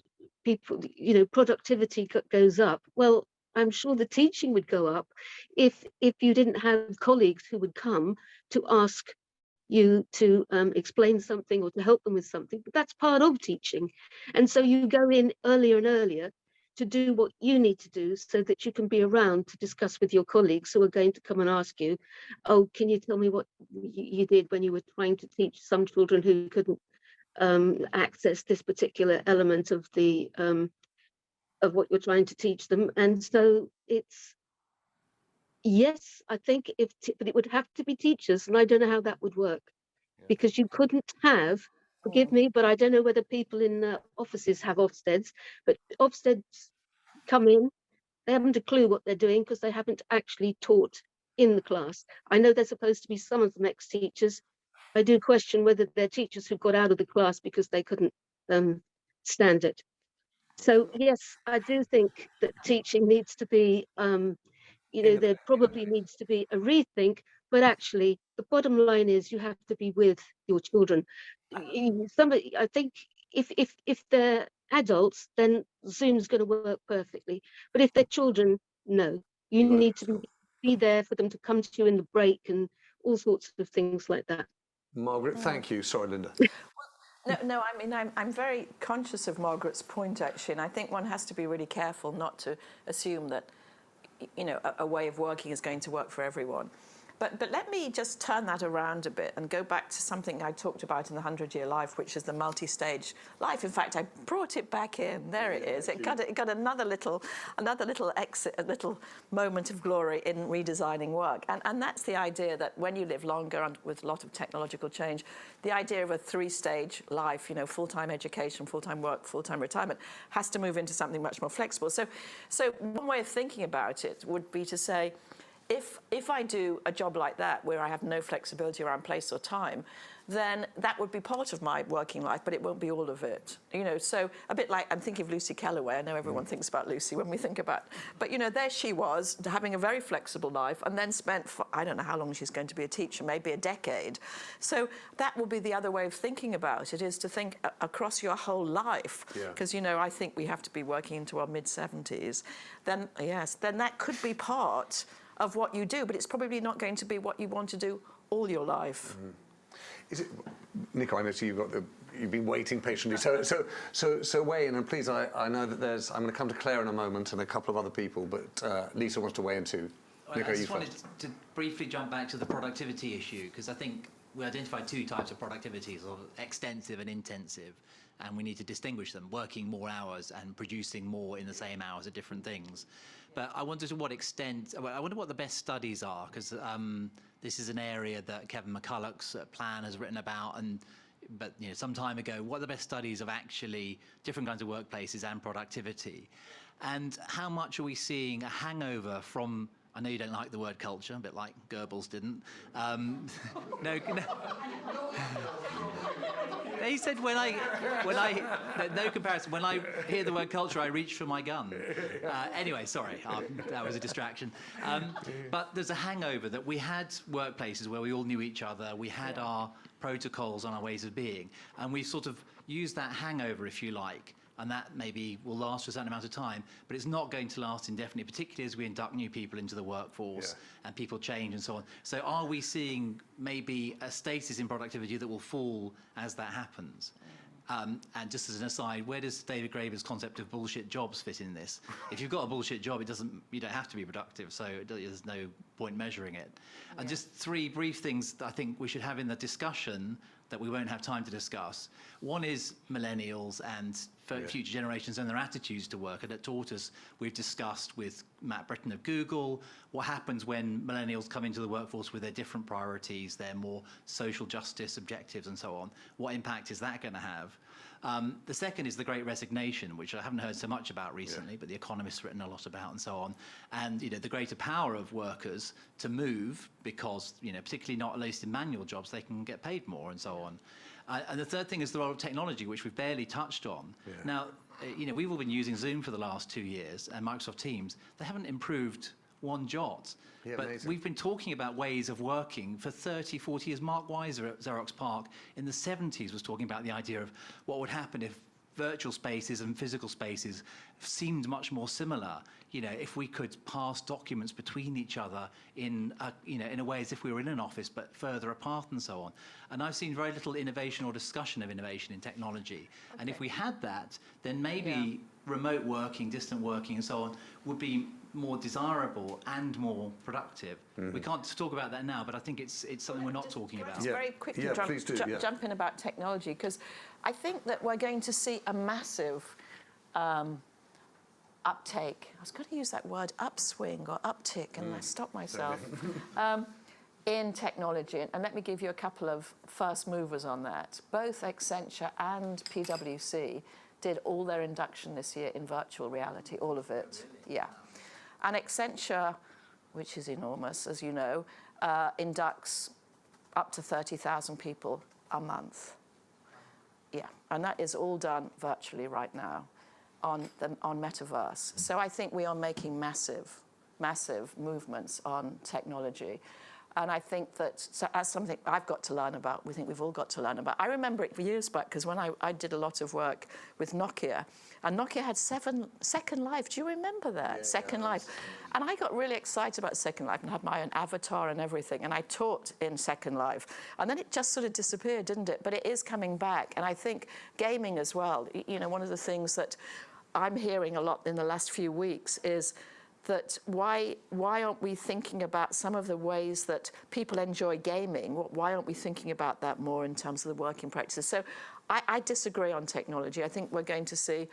productivity goes up. Well, I'm sure the teaching would go up if you didn't have colleagues who would come to ask you to explain something or to help them with something. But that's part of teaching. And so you go in earlier and earlier to do what you need to do so that you can be around to discuss with your colleagues who are going to come and ask you, oh, can you tell me what you did when you were trying to teach some children who couldn't access this particular element of the of what you're trying to teach them. And so it's, yes, I think but it would have to be teachers, and I don't know how that would work, because you couldn't have, forgive me, but I don't know whether people in offices have Ofsteds, but Ofsteds come in, they haven't a clue what they're doing because they haven't actually taught in the class. I know there's supposed to be some of them ex-teachers. I do question whether they're teachers who got out of the class because they couldn't stand it. So yes, I do think that teaching needs to be, there probably needs to be a rethink, but actually the bottom line is you have to be with your children. I think if they're adults, then Zoom's going to work perfectly. But if they're children, no, you need to be there for them to come to you in the break and all sorts of things like that. Margaret, thank you. Sorry, Lynda. No, I mean, I'm very conscious of Margaret's point, actually, and I think one has to be really careful not to assume that, a way of working is going to work for everyone. But let me just turn that around a bit and go back to something I talked about in the 100-Year Life, which is the multi-stage life. In fact, I brought it back in. There it is. It got another little exit, a little moment of glory in redesigning work. And that's the idea that when you live longer and with a lot of technological change, the idea of a 3-stage life, full-time education, full-time work, full-time retirement, has to move into something much more flexible. So one way of thinking about it would be to say, if I do a job like that where I have no flexibility around place or time, then that would be part of my working life, but it won't be all of it. So a bit like, I'm thinking of Lucy Kellaway. I know everyone thinks about Lucy when we think about, but there she was having a very flexible life and then spent, I don't know how long she's going to be a teacher, maybe a decade. So that will be the other way of thinking about it, is to think across your whole life. Because, I think we have to be working into our mid-70s. Then that could be part of what you do, but it's probably not going to be what you want to do all your life. Is it, Nico? I know you've been waiting patiently. So weigh in, and please. I know that I'm going to come to Claire in a moment and a couple of other people, but Lisa wants to weigh in too. Nico, I just wanted to briefly jump back to the productivity issue, because I think we identified two types of productivity, sort of extensive and intensive, and we need to distinguish them, working more hours and producing more in the same hours at different things. But I wonder to what extent, I wonder what the best studies are, because this is an area that Kevin McCulloch's plan has written about, but some time ago, what are the best studies of actually different kinds of workplaces and productivity? And how much are we seeing a hangover from, I know you don't like the word culture, a bit like Goebbels didn't. No. He said no comparison. When I hear the word culture, I reach for my gun. Anyway, sorry, that was a distraction. But there's a hangover that we had workplaces where we all knew each other. We had our protocols and our ways of being, and we sort of used that hangover, if you like. And that maybe will last for a certain amount of time, but it's not going to last indefinitely, particularly as we induct new people into the workforce and people change and so on. So are we seeing maybe a stasis in productivity that will fall as that happens? And just as an aside, where does David Graeber's concept of bullshit jobs fit in this? If you've got a bullshit job, you don't have to be productive, so there's no point measuring it. And just three brief things that I think we should have in the discussion that we won't have time to discuss. One is millennials and future generations and their attitudes to work. And at Tortoise, we've discussed with Matt Britton of Google what happens when millennials come into the workforce with their different priorities, their more social justice objectives and so on. What impact is that going to have? The second is the Great Resignation, which I haven't heard so much about recently, but The Economist's written a lot about and so on. And the greater power of workers to move because, particularly not at least in manual jobs, they can get paid more and so on. And the third thing is the role of technology, which we've barely touched on. Now, we've all been using Zoom for the last 2 years and Microsoft Teams. They haven't improved one jot. But amazing. We've been talking about ways of working for 30, 40 years. Mark Weiser at Xerox PARC in the 70s was talking about the idea of what would happen if virtual spaces and physical spaces seemed much more similar. If we could pass documents between each other in a way as if we were in an office but further apart and so on. And I've seen very little innovation or discussion of innovation in technology. Okay. And if we had that, then maybe remote working, distant working and so on would be more desirable and more productive. Mm-hmm. We can't talk about that now, but I think it's something we're not talking about. Very quickly jump in about technology, because I think that we're going to see a massive uptake. I was going to use that word upswing or uptick, and I stopped myself. In technology, and let me give you a couple of first movers on that. Both Accenture and PwC did all their induction this year in virtual reality, all of it. Yeah. And Accenture, which is enormous, as you know, inducts up to 30,000 people a month. Yeah, and that is all done virtually right now on Metaverse. So I think we are making massive movements on technology. And I think that as something I've got to learn about, we think we've all got to learn about. I remember it years back, because when I did a lot of work with Nokia, and Nokia had Second Life. Do you remember that? Second Life. And I got really excited about Second Life and had my own avatar and everything. And I taught in Second Life. And then it just sort of disappeared, didn't it? But it is coming back. And I think gaming as well. One of the things that I'm hearing a lot in the last few weeks is that why aren't we thinking about some of the ways that people enjoy gaming? Why aren't we thinking about that more in terms of the working practices? So I disagree on technology. I think we're going to see,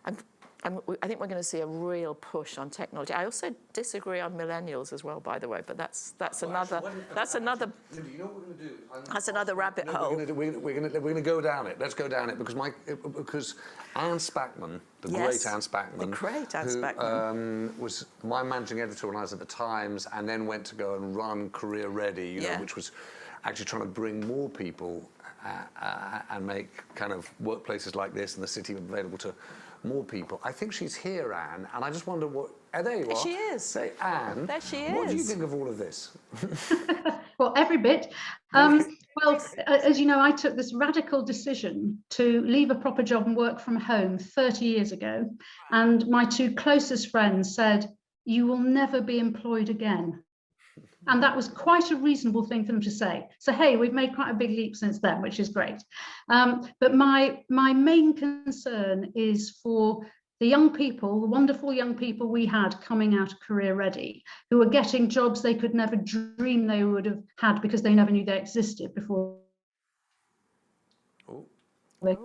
I think we're going to see a real push on technology. I also disagree on millennials as well, by the way, but that's another. You know what we're going to do? That's another rabbit hole. We're going to go down it. Let's go down it because Anne Spackman, the great Anne Spackman, who was my managing editor when I was at the Times, and then went to go and run Career Ready, which was actually trying to bring more people and make kind of workplaces like this in the city available to more people. I think she's here, Anne, and I just wonder what... there you are. She is. Say, Anne, there she is. What do you think of all of this? Well, every bit. Well, as you know, I took this radical decision to leave a proper job and work from home 30 years ago. And my two closest friends said, "You will never be employed again." And that was quite a reasonable thing for them to say. So, hey, we've made quite a big leap since then, which is great. But my main concern is for the young people, the wonderful young people we had coming out of career ready, who were getting jobs they could never dream they would have had because they never knew they existed before they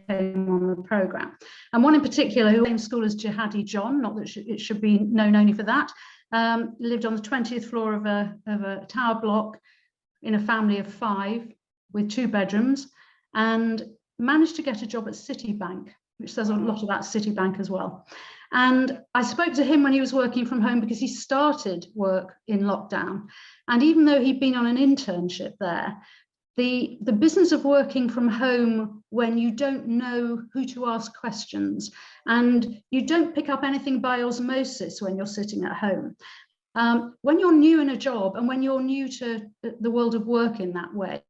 came on the programme. And one in particular, who came to school as Jihadi John, not that it should be known only for that, lived on the 20th floor of a tower block in a family of 5 with 2 bedrooms, and managed to get a job at Citibank, which says a lot about Citibank as well. And I spoke to him when he was working from home because he started work in lockdown. And even though he'd been on an internship there, the business of working from home when you don't know who to ask questions and you don't pick up anything by osmosis when you're sitting at home. When you're new in a job and when you're new to the world of work in that way,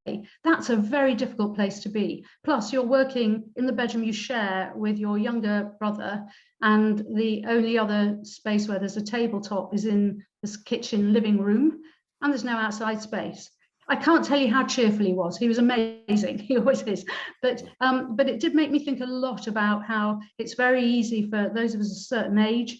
that's a very difficult place to be. Plus, you're working in the bedroom you share with your younger brother, and the only other space where there's a tabletop is in this kitchen living room, and there's no outside space. I can't tell you how cheerful he was. He was amazing. He always is. But it did make me think a lot about how it's very easy for those of us a certain age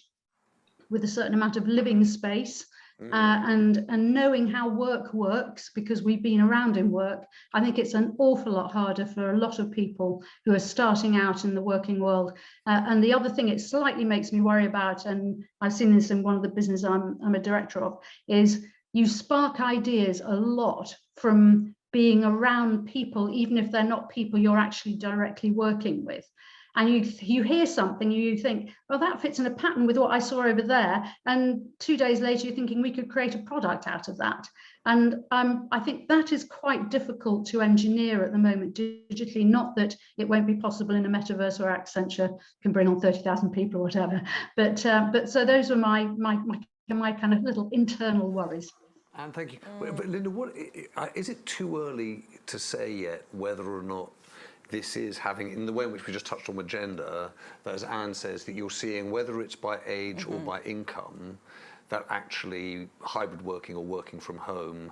with a certain amount of living space and knowing how work works, because we've been around in work. I think it's an awful lot harder for a lot of people who are starting out in the working world. And the other thing it slightly makes me worry about, and I've seen this in one of the businesses I'm a director of, is you spark ideas a lot from being around people, even if they're not people you're actually directly working with. And you hear something, you think, well, that fits in a pattern with what I saw over there. And 2 days later, you're thinking we could create a product out of that. And I think that is quite difficult to engineer at the moment digitally. Not that it won't be possible in a metaverse where Accenture can bring on 30,000 people or whatever. But so those were my kind of little internal worries. And thank you. But Lynda, what is it too early to say yet whether or not this is having, in the way in which we just touched on with gender, that as Anne says, that you're seeing, whether it's by age or by income, that actually hybrid working or working from home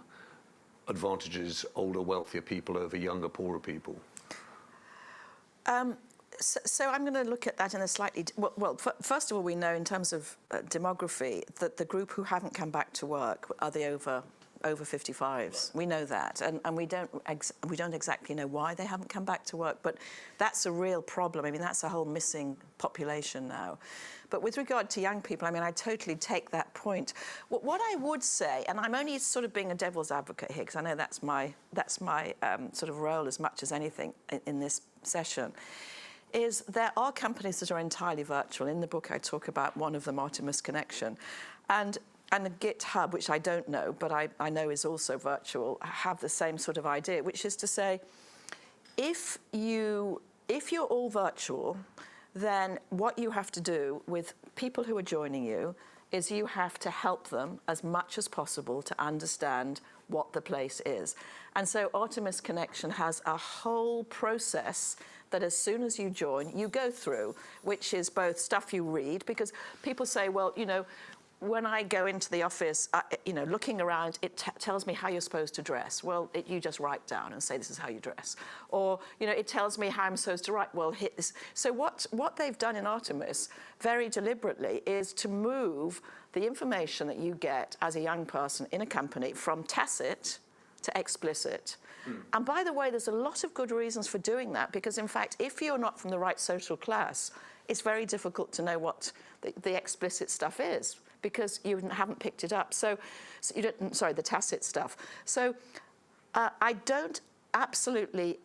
advantages older, wealthier people over younger, poorer people? So I'm going to look at that in a slightly... Well, first of all, we know in terms of demography that the group who haven't come back to work are the over 55s. We know that, and we don't exactly know why they haven't come back to work, but that's a real problem. I mean, that's a whole missing population now. But with regard to young people, I mean, I totally take that point. What I would say, and I'm only sort of being a devil's advocate here, because I know that's my sort of role as much as anything in this session, is there are companies that are entirely virtual. In the book, I talk about one of them, Artemis Connection, and the GitHub, which I don't know, but I know is also virtual, have the same sort of idea, which is to say, if you're all virtual, then what you have to do with people who are joining you is you have to help them as much as possible to understand what the place is. And so Artemis Connection has a whole process that as soon as you join, you go through, which is both stuff you read, because people say, well, you know, when I go into the office, you know, looking around, it tells me how you're supposed to dress. Well, you just write down and say, this is how you dress. Or, you know, it tells me how I'm supposed to write. Well, hit this. So what they've done in Artemis, very deliberately, is to move the information that you get as a young person in a company from tacit to explicit. And by the way, there's a lot of good reasons for doing that, because in fact, if you're not from the right social class, it's very difficult to know what the explicit stuff is, because you haven't picked it up. So you don't, sorry, the tacit stuff. So I don't absolutely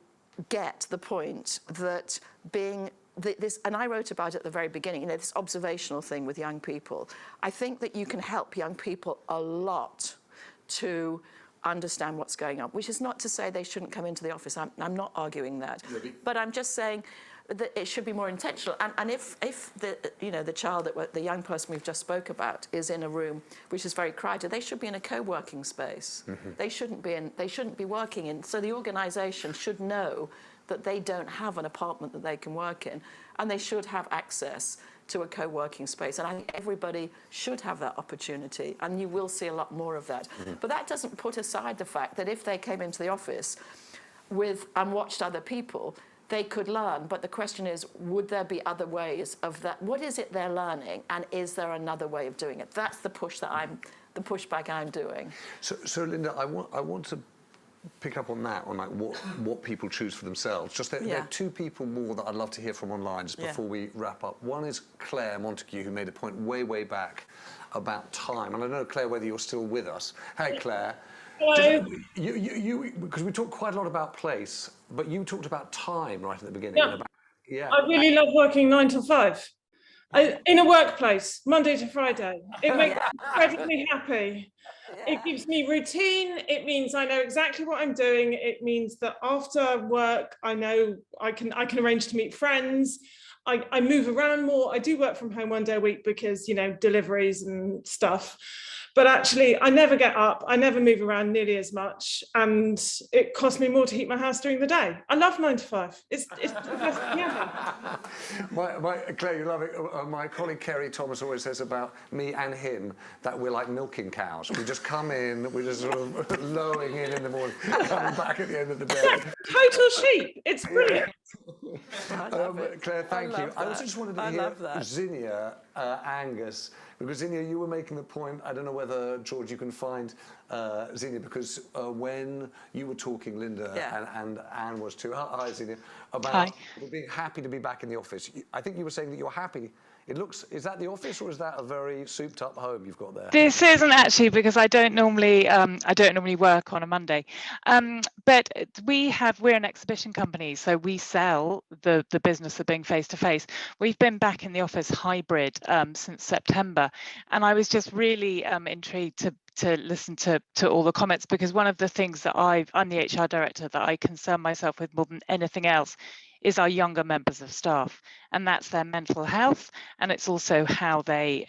get the point that being this, and I wrote about it at the very beginning, you know, this observational thing with young people. I think that you can help young people a lot to understand what's going on, which is not to say they shouldn't come into the office. I'm not arguing that, but I'm just saying that it should be more intentional. And if the child, the young person we've just spoke about, is in a room which is very crowded, they should be in a co-working space. They shouldn't be working in. So the organisation should know that they don't have an apartment that they can work in, and they should have access to a co-working space. And I think everybody should have that opportunity, and you will see a lot more of that. But that doesn't put aside the fact that if they came into the office and watched other people, they could learn. But the question is, would there be other ways of that? What is it they're learning, and is there another way of doing it? That's the pushback I'm doing. So Lynda, I want to pick up on that, on like what people choose for themselves. Just there are two people more that I'd love to hear from online just before we wrap up. One is Claire Montague, who made a point way back about time. And I don't know, Claire, whether you're still with us. Hey, Claire. Hello. You because we talked quite a lot about place, but you talked about time right at the beginning. Yeah. I really love working 9 to 5. In a workplace, Monday to Friday. It makes me incredibly happy. It gives me routine. It means I know exactly what I'm doing. It means that after work, I know I can arrange to meet friends. I move around more. I do work from home 1 day a week because, you know, deliveries and stuff. But actually, I never get up. I never move around nearly as much. And it costs me more to heat my house during the day. I love 9 to 5. It's the best thing ever. Claire, you love it. My colleague Kerry Thomas always says about me and him that we're like milking cows. We just come in, we're just sort of lowing in the morning, coming back at the end of the day. Yeah, total sheep. It's brilliant. Claire, thank you. I also just wanted to hear that. Zinnia, Angus, because Zinnia, you were making the point, I don't know whether, George, you can find Zinnia, because when you were talking, Lynda, and Anne was too, hi Zinnia, about being happy to be back in the office. I think you were saying that you're happy. Is that the office, or is that a very souped up home you've got there? This isn't actually, because I don't normally work on a Monday. But we're an exhibition company, so we sell the business of being face to face. We've been back in the office hybrid since September, and I was just really intrigued to listen to all the comments, because one of the things that I'm the HR director, that I concern myself with more than anything else is our younger members of staff, and that's their mental health, and it's also how they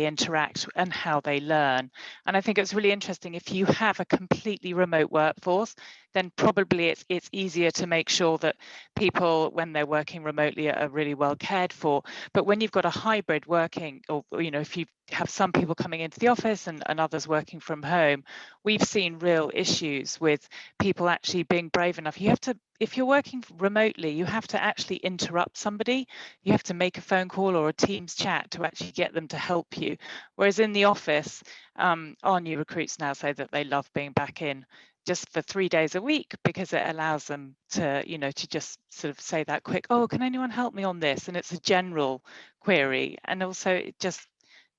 interact and how they learn. And I think it's really interesting, if you have a completely remote workforce, then probably it's easier to make sure that people, when they're working remotely, are really well cared for. But when you've got a hybrid working, or you know, if you have some people coming into the office and others working from home, we've seen real issues with people actually being brave enough. You have to, if you're working remotely, you have to actually interrupt somebody. You have to make a phone call or a Teams chat to actually get them to help you. Whereas in the office, our new recruits now say that they love being back in just for 3 days a week, because it allows them to, you know, to just sort of say that quick, oh, can anyone help me on this? And it's a general query. And also it just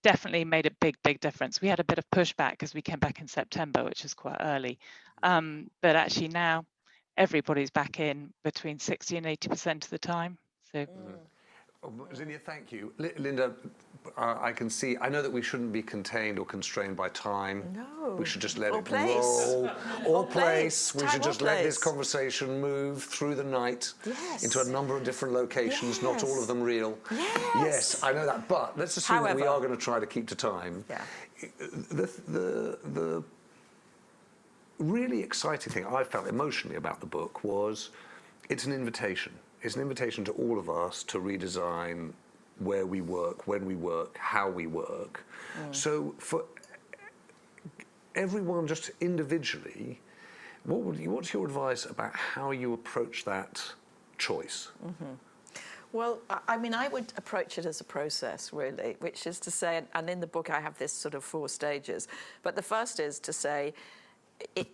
definitely made a big difference. We had a bit of pushback because we came back in September, which was quite early. But actually now everybody's back in between 60 and 80% of the time. So. Zinnia, thank you. Lynda, I can see, I know that we shouldn't be contained or constrained by time. No. We should just let it place. roll. Or place. We Time should just or let this place. conversation move through the night into a number of different locations, not all of them real. Yes, I know that. But let's assume that we are going to try to keep to time. Yeah. The really exciting thing I felt emotionally about the book was it's an invitation. It's an invitation to all of us to redesign where we work, when we work, how we work. So for everyone, just individually, what's your advice about how you approach that choice? Well, I mean, I would approach it as a process, really, which is to say, and in the book I have this sort of 4 stages, but the first is to say,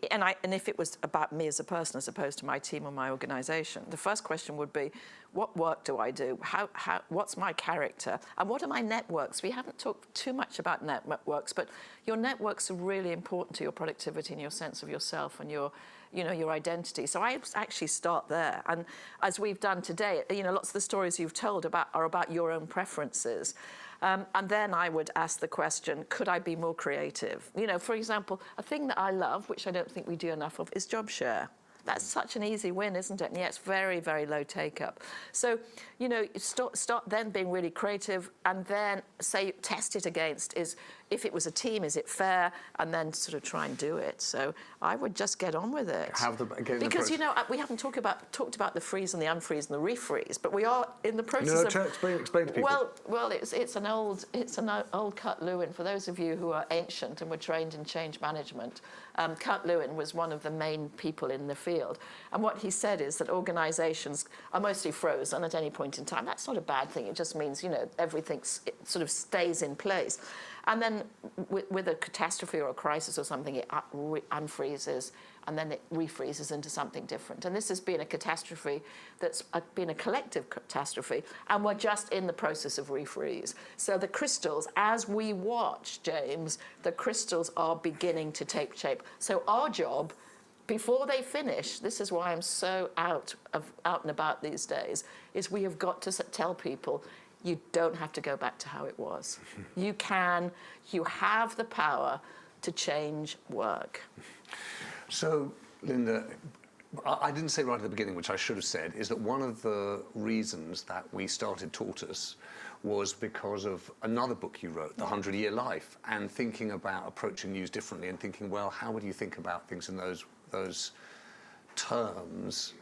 and if it was about me as a person as opposed to my team or my organisation, the first question would be, what work do I do? What's my character? And what are my networks? We haven't talked too much about networks, but your networks are really important to your productivity and your sense of yourself and your identity. So I actually start there. And as we've done today, you know, lots of the stories you've told are about your own preferences. And then I would ask the question, could I be more creative? You know, for example, a thing that I love, which I don't think we do enough of, is job share. That's such an easy win, isn't it? And yet it's very, very low take-up. So, you know, start then being really creative, and then say test it against is if it was a team, is it fair? And then sort of try and do it. So I would just get on with it. Because, you know, we haven't talked about the freeze and the unfreeze and the refreeze, but we are in the process of... Explain to people. Well, it's an old Kurt Lewin. For those of you who are ancient and were trained in change management, Kurt Lewin was one of the main people in the field. And what he said is that organisations are mostly frozen at any point in time. That's not a bad thing. It just means, you know, everything sort of stays in place. And then with a catastrophe or a crisis or something, it unfreezes and then it refreezes into something different. And this has been a catastrophe that's been a collective catastrophe, and we're just in the process of refreeze. So the crystals, as we watch, James, the crystals are beginning to take shape. So our job, before they finish, this is why I'm so out and about these days, is we have got to tell people, you don't have to go back to how it was. You have the power to change work. So, Lynda, I didn't say right at the beginning, which I should have said, is that one of the reasons that we started Tortoise was because of another book you wrote, The 100-Year Life, and thinking about approaching news differently and thinking, well, how would you think about things in those terms?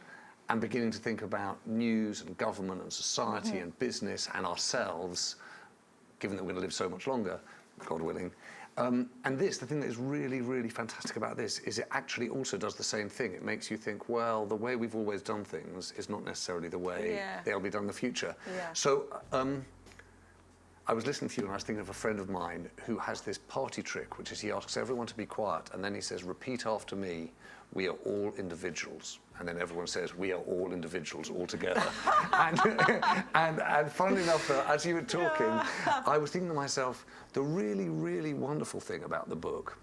And beginning to think about news and government and society and business and ourselves, given that we're going to live so much longer, God willing. And the thing that is really, really fantastic about this is it actually also does the same thing. It makes you think, well, the way we've always done things is not necessarily the way they'll be done in the future. Yeah. So I was listening to you and I was thinking of a friend of mine who has this party trick, which is he asks everyone to be quiet and then he says, repeat after me, we are all individuals. And then everyone says, we are all individuals all together. and funnily enough, as you were talking, I was thinking to myself, the really, really wonderful thing about the book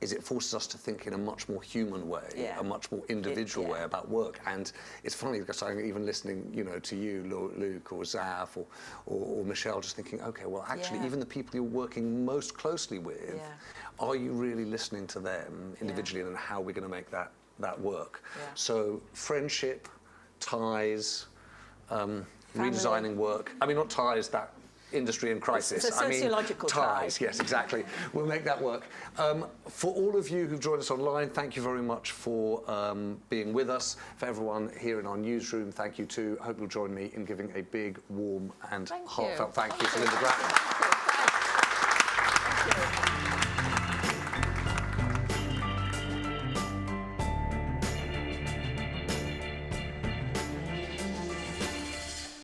is it forces us to think in a much more human way, a much more individual way about work. And it's funny because I'm even listening, you know, to you, Luke, or Zaf, or Michelle, just thinking, okay, well, actually, even the people you're working most closely with, are you really listening to them individually, and how we're going to make that work? So friendship, ties, redesigning work. I mean, not ties, that industry in crisis. It's a sociological ties. Yes, exactly. We'll make that work. For all of you who've joined us online, thank you very much for being with us. For everyone here in our newsroom, thank you too. I hope you'll join me in giving a big, warm and heartfelt thank you to Lynda Gratton. Thank you.